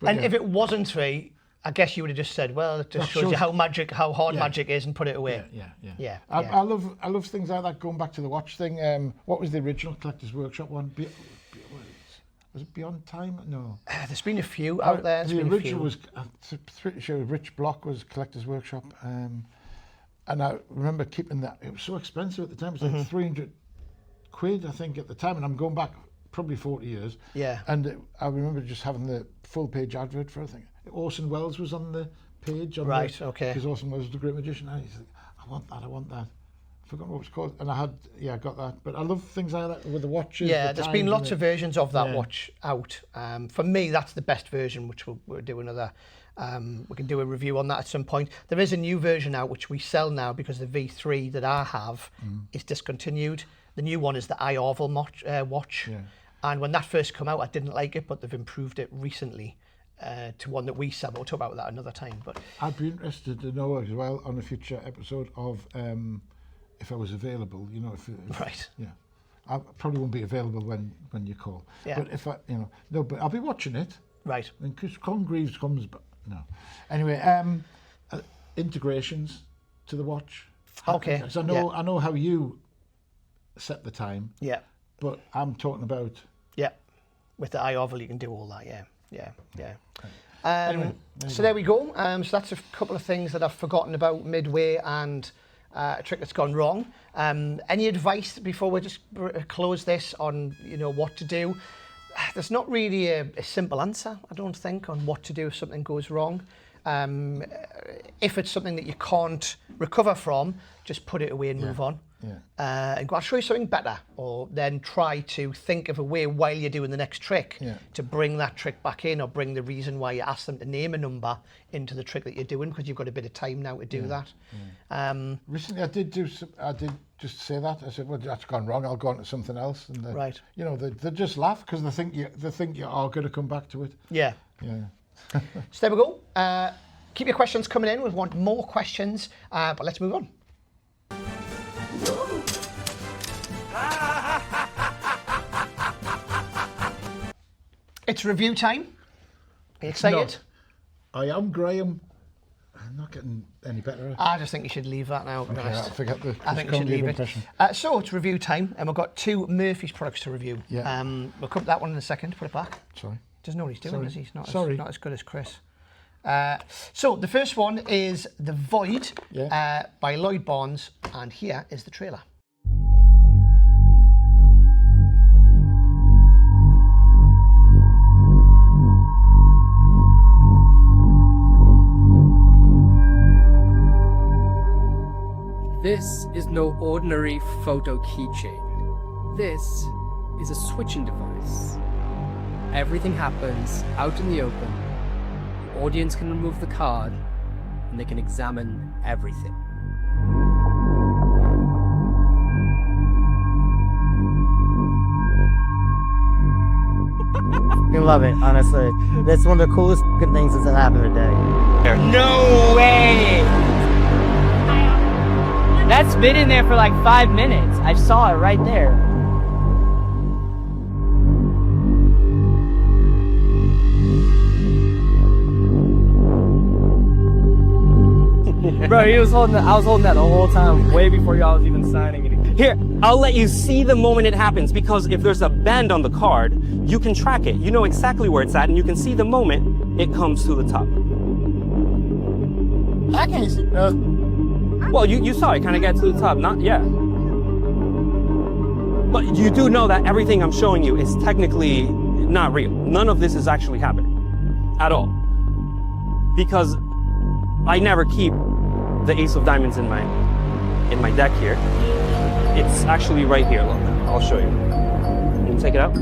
And if it wasn't 3, I guess you would have just said, well, it just shows you how hard magic is, and put it away. Yeah. I love things like that. Going back to the watch thing, what was the original Collector's Workshop one? Was it Beyond Time? No. There's been a few out there. The original was, I'm pretty sure Rich Block was Collector's Workshop. And I remember keeping that. It was so expensive at the time. It was like 300 quid, I think, at the time. And I'm going back probably 40 years. Yeah. And I remember just having the full page advert for, I think, Orson Welles was on the page. Okay. Because Orson Welles was the great magician. And he's like, I want that. I forgot what it was called. And I got that. But I love things like that with the watches. Yeah, there's been lots of versions of that watch out. For me, that's the best version, which we'll do another. We can do a review on that at some point. There is a new version out which we sell now because the V3 that I have is discontinued. The new one is the Eye Oval watch. Yeah. And when that first came out, I didn't like it, but they've improved it recently to one that we sell. We'll talk about that another time. But I'd be interested to know as well on a future episode of if I was available. Right. Yeah. I probably won't be available when you call. Yeah. But if but I'll be watching it. Right. And because Congreves comes, but no. Anyway, integrations to the watch. Okay. So I know how you set the time. Yeah. But I'm talking about. Yeah. With the Eye Oval, you can do all that. Yeah. Anyway, there we go. So that's a couple of things that I've forgotten about midway, and a trick that's gone wrong. Any advice before we just close this on what to do? There's not really a simple answer, I don't think, on what to do if something goes wrong. If it's something that you can't recover from, just put it away and move on. Yeah. And go, I'll show you something better, or then try to think of a way while you're doing the next trick to bring that trick back in, or bring the reason why you asked them to name a number into the trick that you're doing, because you've got a bit of time now to do that. Yeah. Recently, I did just say that. I said, well, that's gone wrong. I'll go on to something else. And right. They just laugh because they think you are going to come back to it. Yeah. Yeah. So there we go. Keep your questions coming in. We want more questions, but let's move on. It's review time. Are you excited? I am, Graham. I'm not getting any better. I just think you should leave that now. Okay, I forget the. I think you should leave it. So it's review time, and we've got 2 Murphy's products to review. Yeah. We'll come to that one in a second. Put it back. Sorry. Doesn't know what he's doing, does he? He's not as good as Chris. So the first one is The Void by Lloyd Barnes, and here is the trailer. This is no ordinary photo keychain. This is a switching device. Everything happens out in the open. The audience can remove the card, and they can examine everything. I love it, honestly. That's one of the coolest things that's happened today. No way! That's been in there for like 5 minutes. I saw it right there. Bro, I was holding that the whole time, way before y'all was even signing it. Here, I'll let you see the moment it happens, because if there's a bend on the card, you can track it. You know exactly where it's at, and you can see the moment it comes to the top. I can't see. Well, you saw it kind of get to the top, But you do know that everything I'm showing you is technically not real. None of this is actually happening at all. Because I never keep the Ace of Diamonds in my deck here. It's actually right here. Look, I'll show you. Can you take it out?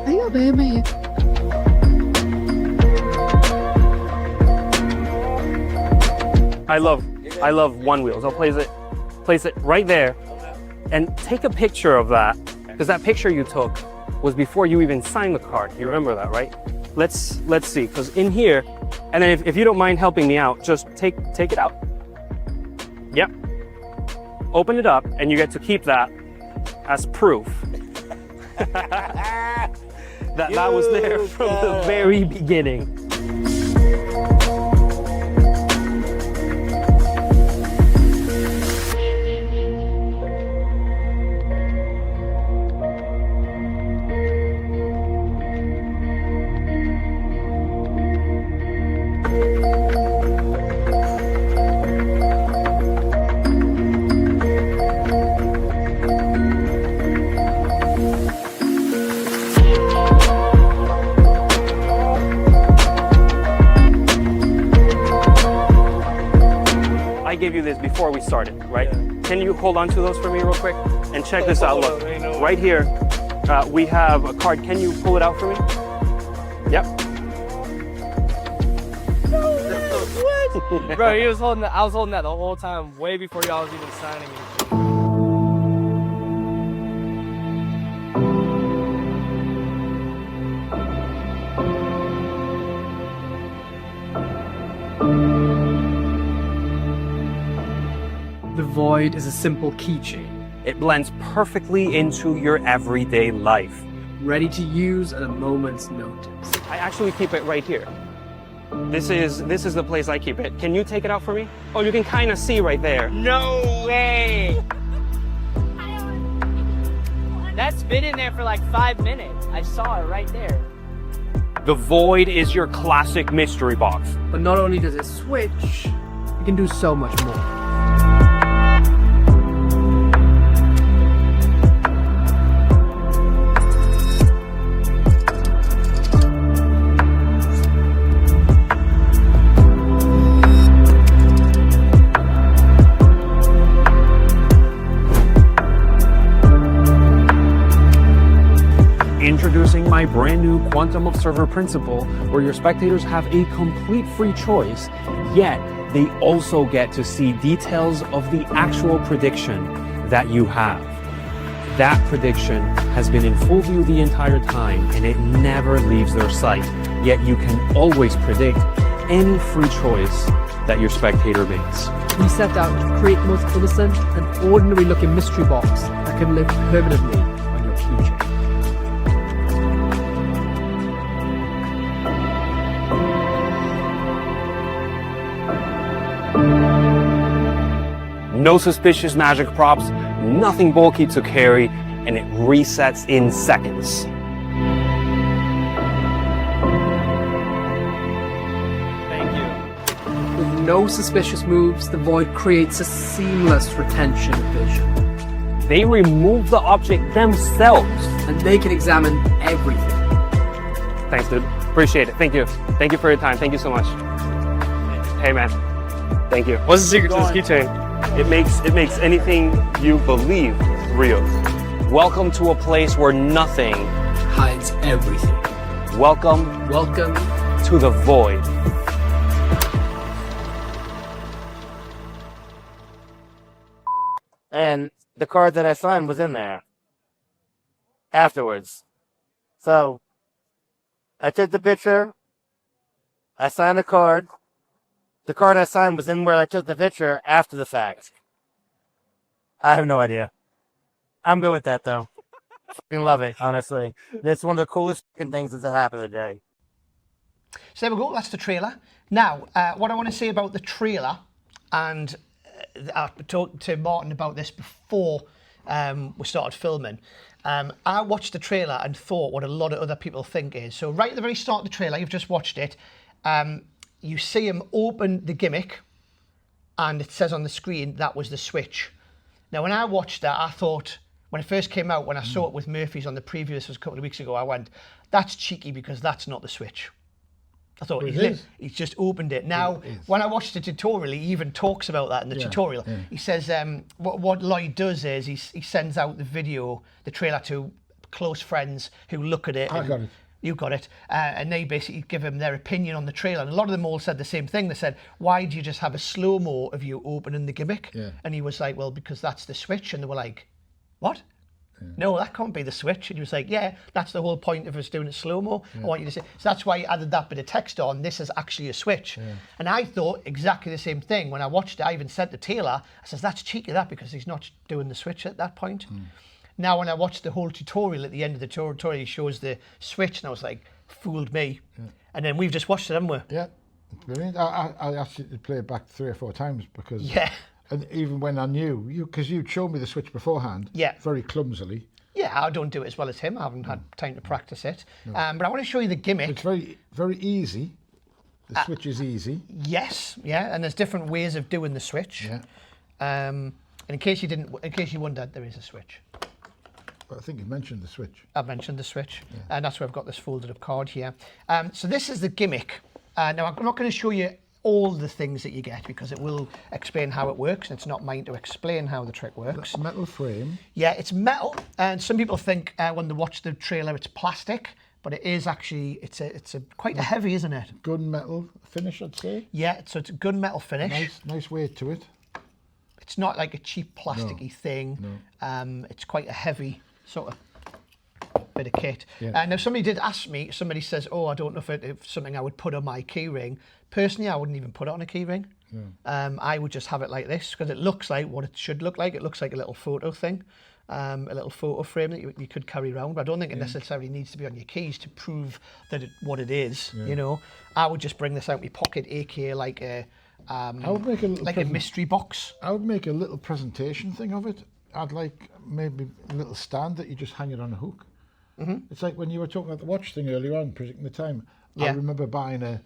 Ayo, baby. I love one wheels. I'll place it right there, and take a picture of that, because that picture you took was before you even signed the card. You remember that, right? Let's see, because in here, and then if you don't mind helping me out, just take it out. Yep. Open it up, and you get to keep that as proof that was there from the very beginning. I gave you this before we started, right? Yeah. Can you hold on to those for me real quick? And check this out, look. Right here, we have a card. Can you pull it out for me? Yep. What? Bro, I was holding that the whole time, way before y'all was even signing it. The Void is a simple keychain, It blends perfectly into your everyday life. ready to use at a moment's notice. I actually keep it right here. This is the place I keep it. Can you take it out for me? Oh, you can kind of see right there. No way! That's been in there for like 5 minutes. I saw it right there. The Void is your classic mystery box. But not only does it switch, it can do so much more. Introducing my brand new Quantum Observer principle, where your spectators have a complete free choice, yet they also get to see details of the actual prediction that you have. That prediction has been in full view the entire time, and it never leaves their sight, yet you can always predict any free choice that your spectator makes. We set out to create the most innocent and ordinary looking mystery box that can live permanently on your keychain. No suspicious magic props, nothing bulky to carry, and it resets in seconds. Thank you. With no suspicious moves, the Void creates a seamless retention of vision. They remove the object themselves. And they can examine everything. Thanks, dude. Appreciate it. Thank you. Thank you for your time. Thank you so much. Hey, man. Thank you. What's the secret to this keychain? It makes anything you believe real. Welcome to a place where nothing Hides everything. Welcome to the Void. And the card that I signed was in there afterwards. So I took the picture, I signed the card. The card I signed was in where I took the picture after the fact. I have no idea. I'm good with that though. Fucking love it, honestly. That's one of the coolest fucking things that's happened today. So there we go, that's the trailer. Now, what I want to say about the trailer, and I talked to Martin about this before we started filming. I watched the trailer and thought what a lot of other people think is. So right at the very start of the trailer, you've just watched it, you see him open the gimmick and it says on the screen that was the switch. Now, when I watched that, I thought, when it first came out, when I saw it with Murphy's on the preview, this was a couple of weeks ago, I went, that's cheeky because that's not the switch. I thought he's just opened it. Now, when I watched the tutorial, he even talks about that in the tutorial. Yeah. He says what Lloyd does is he sends out the video, the trailer to close friends who look at it. I got it. You got it. And they basically give him their opinion on the trailer. And a lot of them all said the same thing. They said, why do you just have a slow-mo of you opening the gimmick? Yeah. And he was like, well, because that's the switch. And they were like, what? Yeah. No, that can't be the switch. And he was like, yeah, that's the whole point of us doing it slow-mo. Yeah. I want you to say. So that's why he added that bit of text on. This is actually a switch. Yeah. And I thought exactly the same thing. When I watched it, I even said to Taylor, I says, that's cheeky, that, because he's not doing the switch at that point. Now, when I watched the whole tutorial, at the end of the tutorial, he shows the switch, and I was like, fooled me. Yeah. And then we've just watched it, haven't we? Yeah, brilliant. I asked you to play it back 3 or 4 times because... Yeah. And even when I knew, because you'd shown me the switch beforehand, very clumsily. Yeah, I don't do it as well as him. I haven't had time to practice it. No. But I want to show you the gimmick. It's very, very easy. The switch is easy. Yes, yeah, and there's different ways of doing the switch. Yeah. And in case you wondered, there is a switch. But I think you mentioned the switch. I've mentioned the switch, and that's where I've got this folded up card here. So this is the gimmick. Now, I'm not going to show you all the things that you get because it will explain how it works, and it's not mine to explain how the trick works. That's metal frame. Yeah, it's metal, and some people think when they watch the trailer it's plastic, but it is actually, it's quite heavy, isn't it? Gunmetal finish, I'd say. Yeah, so it's a gunmetal finish. Nice weight to it. It's not like a cheap plasticky thing. No. It's quite a heavy sort of bit of kit. Yeah. Now somebody did ask me, somebody says, oh, I don't know if it's something I would put on my key ring. Personally, I wouldn't even put it on a key ring. Yeah. I would just have it like this because it looks like what it should look like. It looks like a little photo thing, a little photo frame that you could carry around. But I don't think it necessarily needs to be on your keys to prove that what it is. Yeah. You know, I would just bring this out of my pocket, aka like a I would make a mystery box. I would make a little presentation thing of it. I'd like maybe a little stand that you just hang it on a hook. Mm-hmm. It's like when you were talking about the watch thing earlier on, predicting the time. Yeah. I remember buying it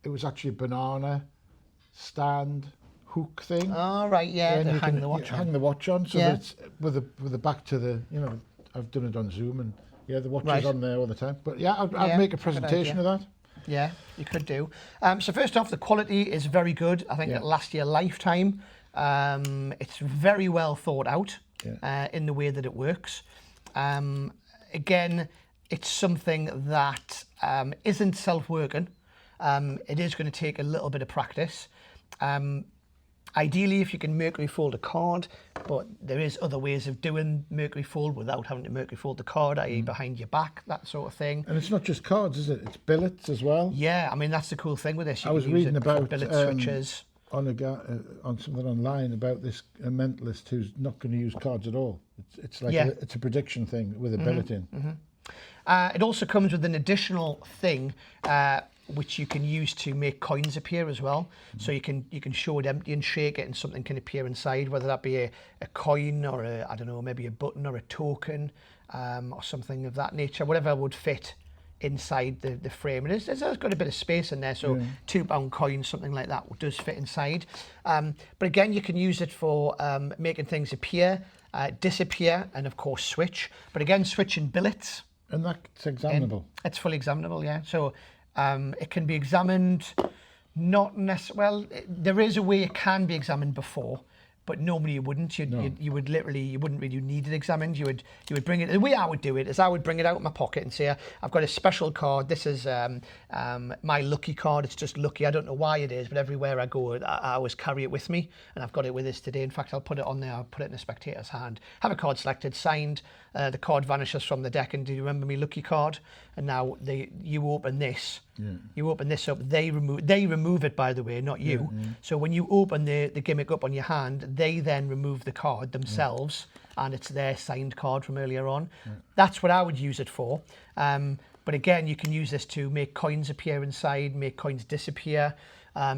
was actually a banana stand hook thing. Oh, right, yeah, to hang the watch on. Hang the watch on, so that it's with the back to the, I've done it on Zoom, and the watch is on there all the time. But yeah, I'd make a presentation of that. Yeah, you could do. So first off, the quality is very good. I think it'll last you a lifetime. It's very well thought out in the way that it works. Again, it's something that isn't self-working. It is going to take a little bit of practice. Ideally, if you can Mercury fold a card, but there is other ways of doing Mercury fold without having to Mercury fold the card, i.e. behind your back, that sort of thing. And it's not just cards, is it? It's billets as well. Yeah, I mean, that's the cool thing with this. I was reading about billet switches. On something online about this mentalist who's not going to use cards at all. It's like it's a prediction thing with a billet in. Mm-hmm. It also comes with an additional thing which you can use to make coins appear as well. So you can show it empty and shake it and something can appear inside, whether that be a coin or I don't know, maybe a button or a token or something of that nature, whatever would fit inside the frame. And it's got a bit of space in there, so £2 coins, something like that does fit inside. But again, you can use it for making things appear, disappear, and of course switch. But again, switching billets. And that's examinable. It's fully examinable, yeah. So it can be examined, not necessarily, well, there is a way it can be examined before, but normally you wouldn't. You would literally, you wouldn't really need it examined. You would bring it. The way I would do it is I would bring it out of my pocket and say, I've got a special card. This is my lucky card. It's just lucky. I don't know why it is, but everywhere I go, I always carry it with me, and I've got it with us today. In fact, I'll put it on there. I'll put it in a spectator's hand. Have a card selected, signed. The card vanishes from the deck, and do you remember me lucky card? And now you open this. Yeah. You open this up. They remove it, by the way, not you. Yeah. So when you open the gimmick up on your hand, they then remove the card themselves, and it's their signed card from earlier on. Yeah. That's what I would use it for. But again, you can use this to make coins appear inside, make coins disappear,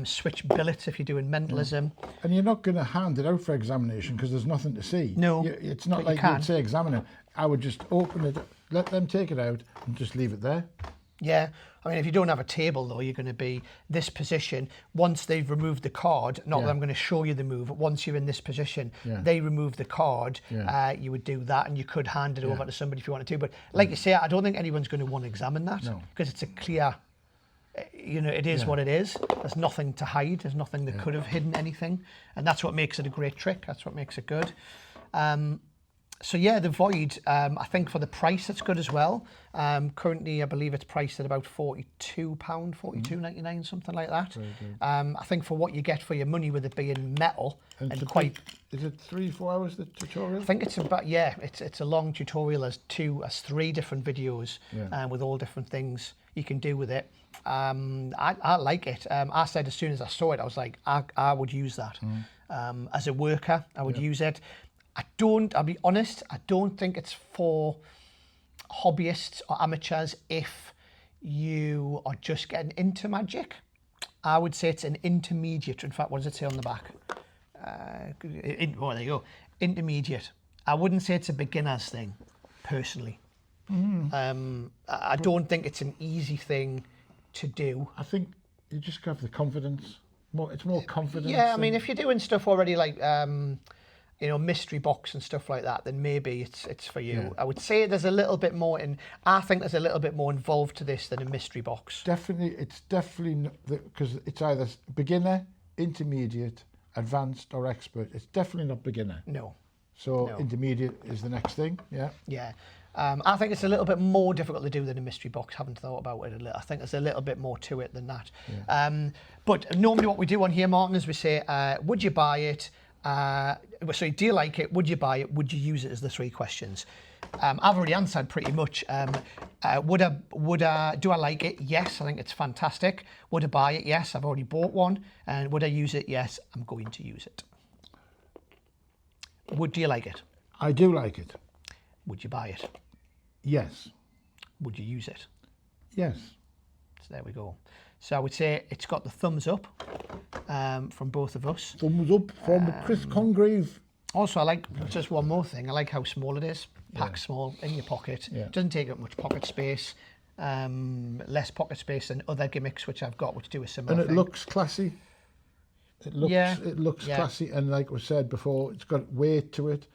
switch billets if you're doing mentalism. And you're not going to hand it out for examination because there's nothing to see. No, it's not like you'd say examine it. I would just open it, let them take it out, and just leave it there. Yeah, I mean, if you don't have a table, though, you're going to be this position. Once they've removed the card, not that I'm going to show you the move, once you're in this position, they remove the card, you would do that, and you could hand it over to somebody if you wanted to. But like you say, I don't think anyone's going to want to examine that because it's a clear, it is what it is. There's nothing to hide. There's nothing that could have hidden anything. And that's what makes it a great trick. That's what makes it good. So yeah, the Void, I think for the price it's good as well. Currently, I believe it's priced at about £42, $42.99, something like that. I think for what you get for your money with it being metal and quite... Is it 3-4 hours, the tutorial? I think it's about, yeah, it's a long tutorial. There's 3 different videos with all different things you can do with it. I like it. I said as soon as I saw it, I was like, I would use that. As a worker, I would use it. I'll be honest, I don't think it's for hobbyists or amateurs if you are just getting into Magic. I would say it's an intermediate. In fact, what does it say on the back? There you go. Intermediate. I wouldn't say it's a beginner's thing, personally. I don't think it's an easy thing to do. I think you just have the confidence. It's more confidence. Yeah, I mean, if you're doing stuff already like... mystery box and stuff like that, then maybe it's for you. I would say there's a little bit more I think there's a little bit more involved to this than a mystery box. It's definitely because it's either beginner, intermediate, advanced, or expert. It's definitely not beginner. No. So intermediate is the next thing. Yeah. Yeah. I think it's a little bit more difficult to do than a mystery box. Haven't thought about it a little. I think there's a little bit more to it than that. But normally what we do on here, Martin, is we say, would you buy it? So do you like it? Would you buy it? Would you use it? As the 3 questions. I've already answered pretty much. Do I like it? Yes, I think it's fantastic. Would I buy it? Yes, I've already bought one. And would I use it? Yes, I'm going to use it. Do you like it? I do like it. Would you buy it? Yes. Would you use it? Yes. So there we go. So I would say it's got the thumbs up from both of us. Thumbs up from Chris Congreve. Also, I like, just one more thing, I like how small it is. Packed small, in your pocket. Doesn't take up much pocket space. Less pocket space than other gimmicks which I've got, which do a similar thing. And it looks classy. It looks classy, and like we said before, it's got weight to it.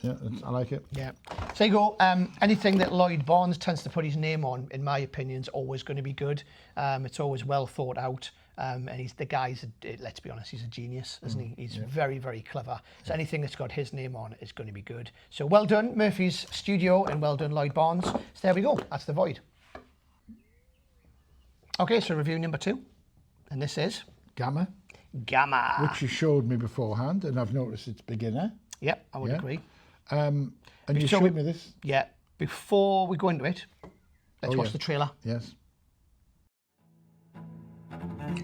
Yeah, I like it. Yeah. So you go, anything that Lloyd Barnes tends to put his name on, in my opinion, is always going to be good. It's always well thought out. And let's be honest, he's a genius, isn't he? He's very, very clever. So anything that's got his name on is going to be good. So well done, Murphy's Studio, and well done, Lloyd Barnes. So there we go. That's the Void. Okay, so review number 2. And this is? Gamma. Which you showed me beforehand, and I've noticed it's beginner. Yep, I would agree. And you showed me this? Yeah. Before we go into it, let's watch the trailer. Yes.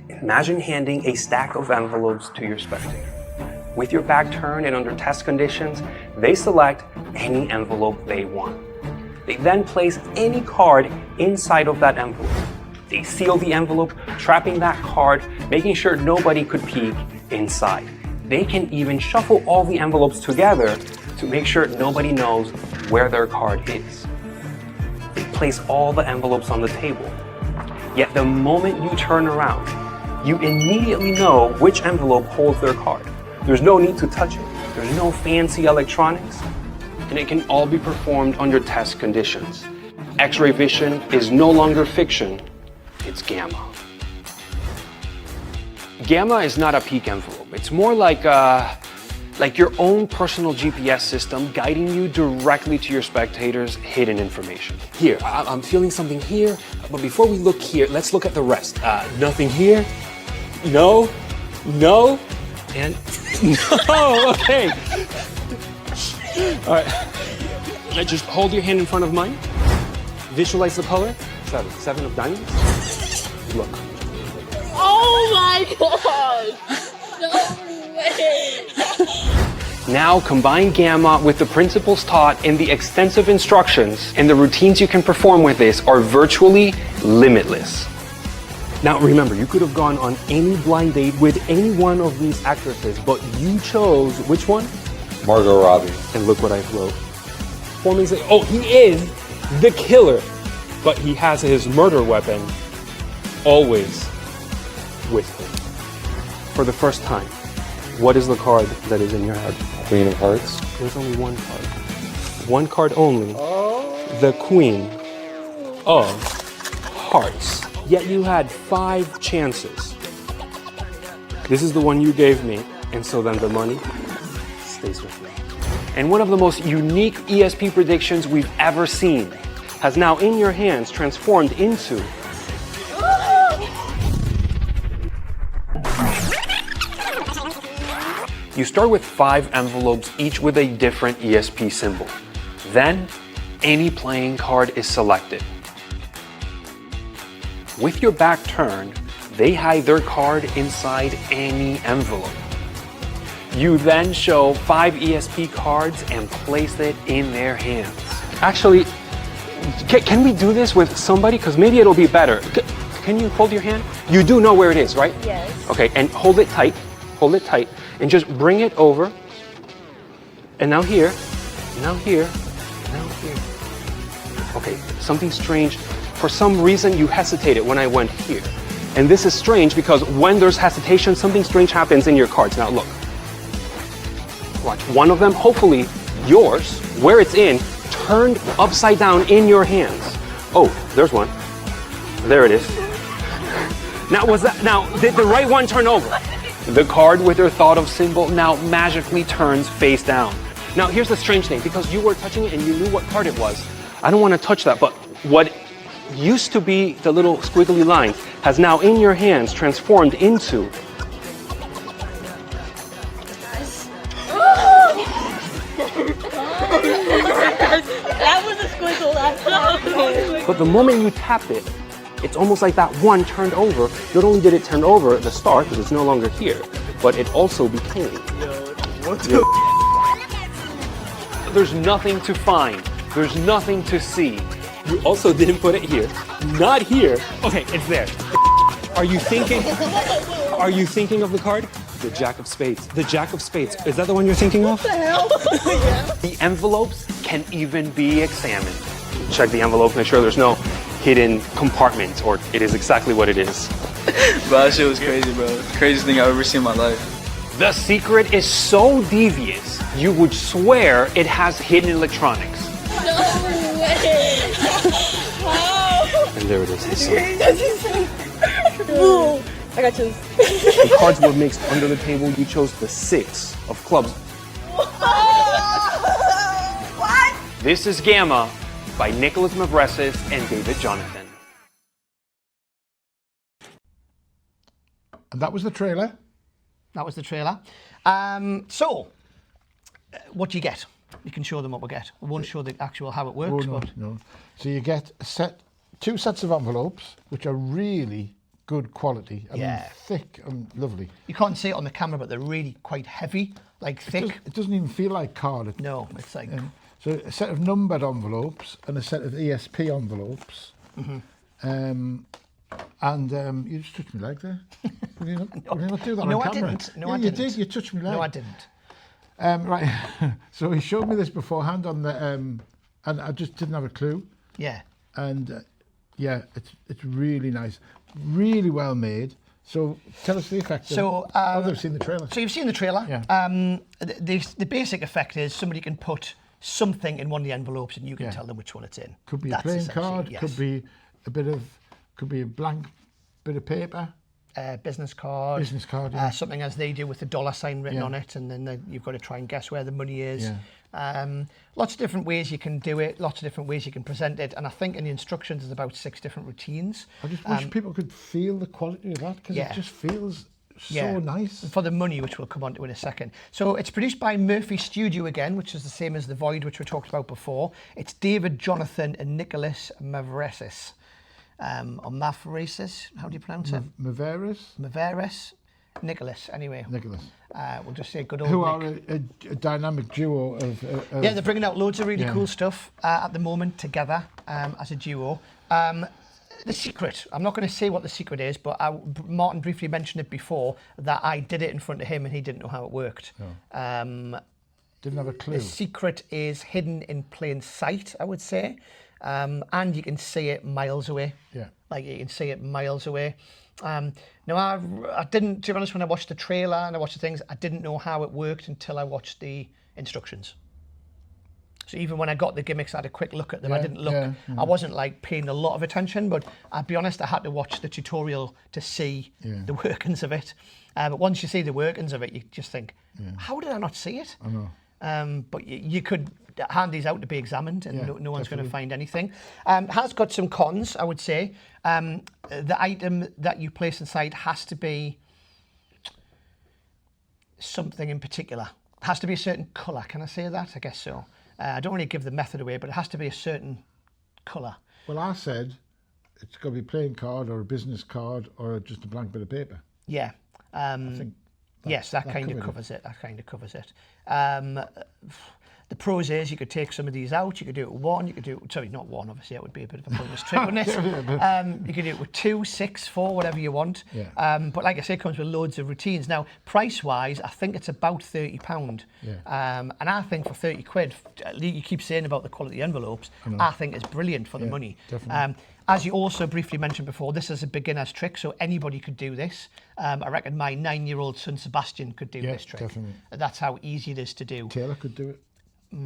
Imagine handing a stack of envelopes to your spectator. With your back turned and under test conditions, they select any envelope they want. They then place any card inside of that envelope. They seal the envelope, trapping that card, making sure nobody could peek inside. They can even shuffle all the envelopes together to make sure nobody knows where their card is. They place all the envelopes on the table. Yet the moment you turn around, you immediately know which envelope holds their card. There's no need to touch it. There's no fancy electronics. And it can all be performed under test conditions. X-ray vision is no longer fiction, it's gamma. Gamma is not a peek envelope. It's more like your own personal GPS system guiding you directly to your spectators' hidden information. Here, I'm feeling something here, but before we look here, let's look at the rest. Nothing here. No, and no, okay. All right, just hold your hand in front of mine. Visualize the color. 7 of diamonds. Look. Oh my god! No way! Now combine gamma with the principles taught in the extensive instructions, and the routines you can perform with this are virtually limitless. Now remember, you could have gone on any blind date with any one of these actresses, but you chose which one? Margot Robbie. And look what I wrote. Forming say, oh, he is the killer, but he has his murder weapon always with him. For the first time, what is the card that is in your head? Queen of Hearts. There's only one card. One card only. The Queen of Hearts. Yet you had 5 chances. This is the one you gave me, and so then the money stays with me. And one of the most unique ESP predictions we've ever seen has now in your hands transformed into You start with 5 envelopes, each with a different ESP symbol. Then, any playing card is selected. With your back turned, they hide their card inside any envelope. You then show 5 ESP cards and place it in their hands. Actually, can we do this with somebody? Because maybe it'll be better. Can you hold your hand? You do know where it is, right? Yes. Okay, and hold it tight, and just bring it over. And now here, now here, now here. Okay, something strange. For some reason, you hesitated when I went here. And this is strange because when there's hesitation, something strange happens in your cards. Now look. Watch, one of them, hopefully yours, where it's in, turned upside down in your hands. Oh, there's one. There it is. Now, did the right one turn over? The card with your thought of symbol now magically turns face down. Now, here's the strange thing, because you were touching it and you knew what card it was. I don't want to touch that, but what used to be the little squiggly line has now in your hands transformed into That was a squiggle last time. But the moment you tap it, it's almost like that one turned over. Not only did it turn over at the start, because it's no longer here, but it also became. There's nothing to find. There's nothing to see. You also didn't put it here. Not here. Okay, it's there. Are you thinking of the card? The Jack of Spades. The Jack of Spades. Is that the one you're thinking of? What the hell? The envelopes can even be examined. Check the envelope, make sure there's no hidden compartment, or it is exactly what it is. Bro, that shit was crazy, bro. Craziest thing I've ever seen in my life. The secret is so devious, you would swear it has hidden electronics. No way. How? And there it is, the sun. Ooh, I got chills. The cards were mixed under the table. You chose the 6 of clubs. What? This is Gamma by Nicholas Mavresis and David Jonathan. And that was the trailer. That was the trailer. So, what do you get? You can show them what we get. We won't show the actual how it works, but No. So you get 2 sets of envelopes, which are really good quality. I mean, thick and lovely. you can't see it on the camera, but they're really quite heavy, like thick. It doesn't even feel like card. No, it's like... So a set of numbered envelopes and a set of ESP envelopes. You just touched me leg there. Will you not do that No, on I camera? didn't. No, yeah, I you didn't. did. You touched me leg. No, I didn't. Right. So he showed me this beforehand on the, and I just didn't have a clue. Yeah. And yeah, it's really nice, really well made. So tell us the effect. So I've seen the trailer. So you've seen the trailer. Yeah. The basic effect is somebody can put something in one of the envelopes and you can tell them which one it's in. Could be That's a playing essentially- card. yes. Could be a blank bit of paper. Business card. Business card, yeah. Something as they do with the dollar sign written on it, and then you've got to try and guess where the money is. Yeah. Lots of different ways you can do it, lots of different ways you can present it, and I think in the instructions there's about 6 different routines. I just wish people could feel the quality of that, because it just feels so nice. For the money, which we'll come on to in a second. So it's produced by Murphy Studio again, which is the same as The Void, which we talked about before. It's David Jonathan and Nicholas Mavresis. Or Mavresis, how do you pronounce it? Mavresis? Nicholas, anyway. Nicholas. We'll just say good old Who Nick. are a dynamic duo of Yeah, they're bringing out loads of really cool stuff at the moment together as a duo. The secret, I'm not going to say what the secret is, but Martin briefly mentioned it before, that I did it in front of him and he didn't know how it worked. didn't have a clue. The secret is hidden in plain sight, I would say. And you can see it miles away. Yeah. Like you can see it miles away. Now, I didn't, to be honest, when I watched the trailer and I watched the things, I didn't know how it worked until I watched the instructions. So even when I got the gimmicks, I had a quick look at them. I didn't look, I wasn't like paying a lot of attention, but I'll be honest, I had to watch the tutorial to see the workings of it. But once you see the workings of it, you just think, how did I not see it? I know. But you could hand these out to be examined, and no one's going to find anything. Has got some cons, I would say. The item that you place inside has to be something in particular. It has to be a certain colour. Can I say that? I guess so. I don't really give the method away, but it has to be a certain colour. Well, I said it's got to be a playing card or a business card or just a blank bit of paper. Yeah. I think that kind of covers it. That kind of covers it. The pros is you could take some of these out. You could do it with one. You could do it, sorry, not one, obviously. That would be a bit of a pointless trick, wouldn't it? You could do it with 2, 6, 4, whatever you want. Yeah. But like I say, it comes with loads of routines. Now, price-wise, I think it's about £30. Yeah. And I think for 30 quid, you keep saying about the quality envelopes, I think it's brilliant for the money. Definitely. As you also briefly mentioned before, this is a beginner's trick, so anybody could do this. I reckon my 9-year-old son Sebastian could do this trick. Definitely. That's how easy it is to do. Taylor could do it. I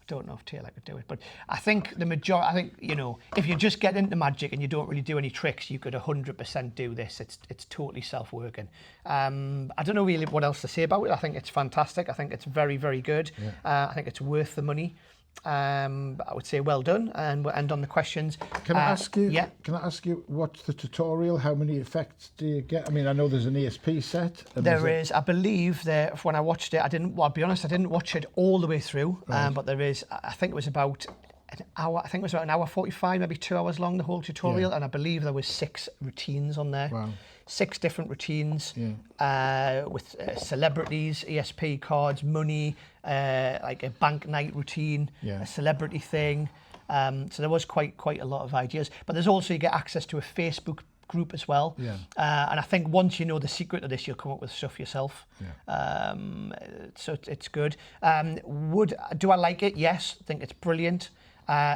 don't know if Taylor could do it, but I think the majority, I think, you know, if you just get into magic and you don't really do any tricks, you could 100% do this. It's totally self-working. I don't know really what else to say about it. I think it's fantastic. I think it's very, very good. I think it's worth the money. I would say well done, and we'll end on the questions. Can I ask you? Yeah. Can I ask you what's the tutorial? How many effects do you get? I mean, I know there's an ESP set. There is. I believe there. When I watched it, I'll be honest, I didn't watch it all the way through. Right. But there is. I think it was about an hour. I think it was about an hour 45, maybe 2 hours long, the whole tutorial, and I believe there was 6 routines on there. Wow. 6 different routines with celebrities, ESP cards, money, like a bank night routine, a celebrity thing. So there was quite a lot of ideas. But there's also, you get access to a Facebook group as well. Yeah. And I think once you know the secret of this, you'll come up with stuff yourself. Yeah. So it's good. Do I like it? Yes, I think it's brilliant.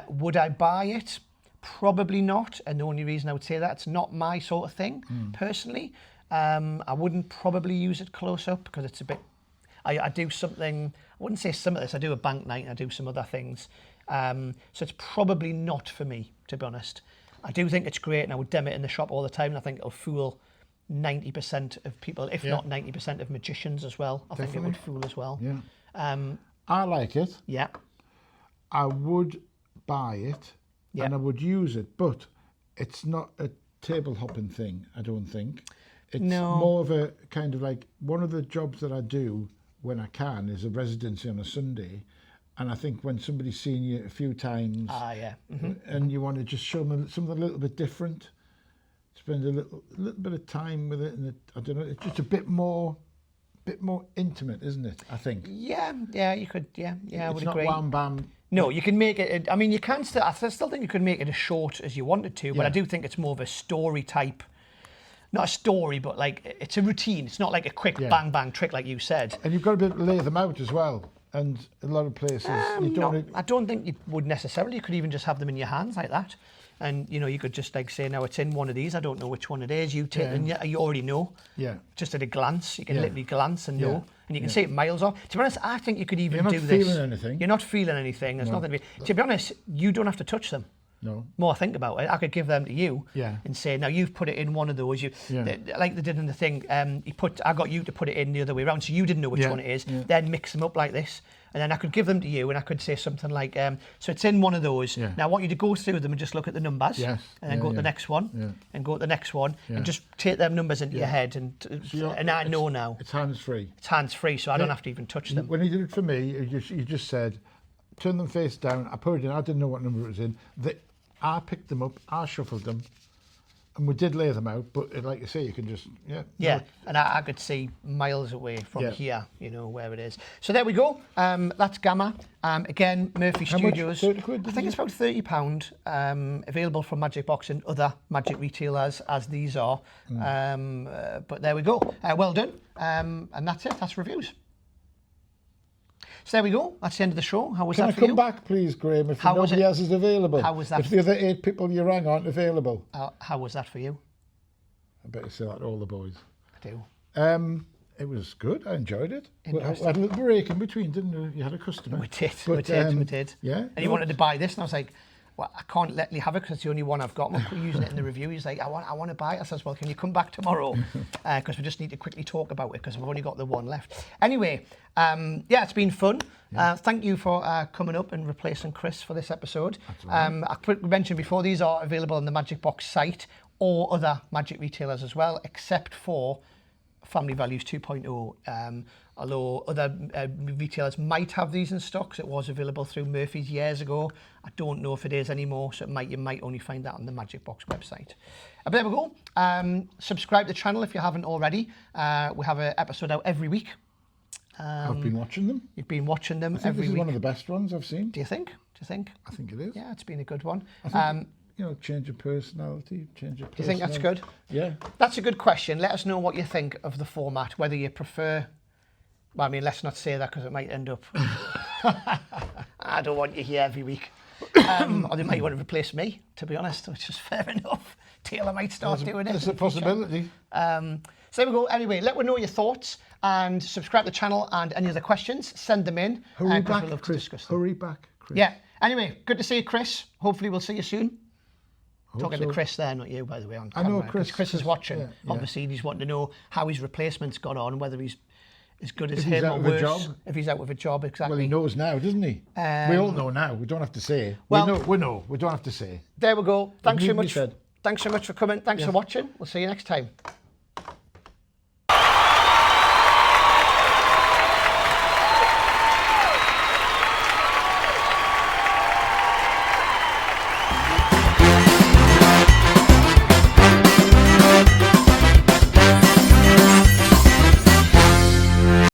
Would I buy it? Probably not, and the only reason I would say that, it's not my sort of thing, personally. I wouldn't probably use it close up because it's a bit... I do something... I wouldn't say some of this. I do a bank night and I do some other things. So it's probably not for me, to be honest. I do think it's great, and I would dem it in the shop all the time, and I think it'll fool 90% of people, if not 90% of magicians as well. I think it would fool as well. Yeah. I like it. Yeah. I would buy it. And I would use it, but it's not a table hopping thing, I don't think. It's more of a kind of like, one of the jobs that I do when I can is a residency on a Sunday. And I think when somebody's seen you a few times and you want to just show them something a little bit different, spend a little bit of time with it, and I don't know, it's just a bit more intimate, isn't it? I think. Yeah, you could. Yeah, I would agree. It's not wham bam. No, you can make it. I mean, you can still. I still think you could make it as short as you wanted to, but I do think it's more of a story type. Not a story, but like it's a routine. It's not like a quick bang bang trick like you said. And you've got to be able to lay them out as well. And a lot of places you don't. I don't think you would necessarily. You could even just have them in your hands like that. And, you know, you could just like say, now it's in one of these. I don't know which one it is. You take and you already know. Yeah. Just at a glance. You can literally glance and know. And you can see it miles off. To be honest, I think you could even do this. You're not feeling anything. You're not feeling anything. There's nothing to be honest, you don't have to touch them. No. More I think about it, I could give them to you and say, now you've put it in one of those. Like they did in the thing, I got you to put it in the other way around, so you didn't know which one it is. Then mix them up like this, and then I could give them to you, and I could say something like, so it's in one of those. Now I want you to go through them and just look at the numbers, and then go to the next one, and go to the next one, and just take them numbers into your head, and I know now. It's hands-free. It's hands-free, so I don't have to even touch them. When he did it for me, you just said, turn them face down. I put it in. I didn't know what number it was in. I picked them up, I shuffled them, and we did lay them out, but like you say, you can just, and I could see miles away from here, you know, where it is. So there we go. That's Gamma. Again, Murphy Studios. Much? 30 quid, I think it's about £30, available from Magicbox and other magic retailers, as these are. But there we go. Well done. And that's it. That's reviews. So there we go. That's the end of the show. How was that for you? Can I come back, please, Graham, if nobody else is available? How was that? If the other 8 people you rang aren't available. How was that for you? I bet you say that to all the boys. I do. It was good. I enjoyed it. I Interesting. had a little break in between, didn't you? You had a customer. We did. We did. Yeah. And you wanted to buy this, and I was like, well, I can't let you have it because it's the only one I've got. We're using it in the review. He's like, I want to buy it. I says, well, can you come back tomorrow? Because we just need to quickly talk about it because we've only got the one left. Anyway, yeah, it's been fun. Thank you for coming up and replacing Chris for this episode. I mentioned before, these are available on the Magicbox site or other Magic retailers as well, except for Family Values 2.0. Although other retailers might have these in stock, 'cause it was available through Murphy's years ago. I don't know if it is anymore, so you might only find that on the Magicbox website. But there we go. Subscribe to the channel if you haven't already. We have an episode out every week. I've been watching them. You've been watching them I think every this is week. one of the best ones I've seen. Do you think? I think it is. Yeah, it's been a good one. I think, change of personality, change of Do you think that's good? Yeah. That's a good question. Let us know what you think of the format, whether you prefer... Well, I mean, let's not say that because it might end up... I don't want you here every week. Or they might want to replace me, to be honest, which is fair enough. Taylor might start doing it. There's a possibility. So there we go. Anyway, let me know your thoughts and subscribe to the channel, and any other questions, send them in. Hurry back, we'll love to Chris. discuss them. Hurry back, Chris. Yeah. Anyway, good to see you, Chris. Hopefully we'll see you soon. Talking to so. Chris there, not you, by the way. On I know camera, Chris. 'cause Chris is watching. Yeah. Obviously, he's wanting to know how his replacement's got on, whether he's as good as If he's him out or of a worse. job. If he's out with a job, exactly. Well, he knows now, doesn't he? We all know now. We don't have to say. Well- we know. We don't have to say. There we go. Thanks so need to be much. said. Thanks so much for coming. Thanks for watching. We'll see you next time.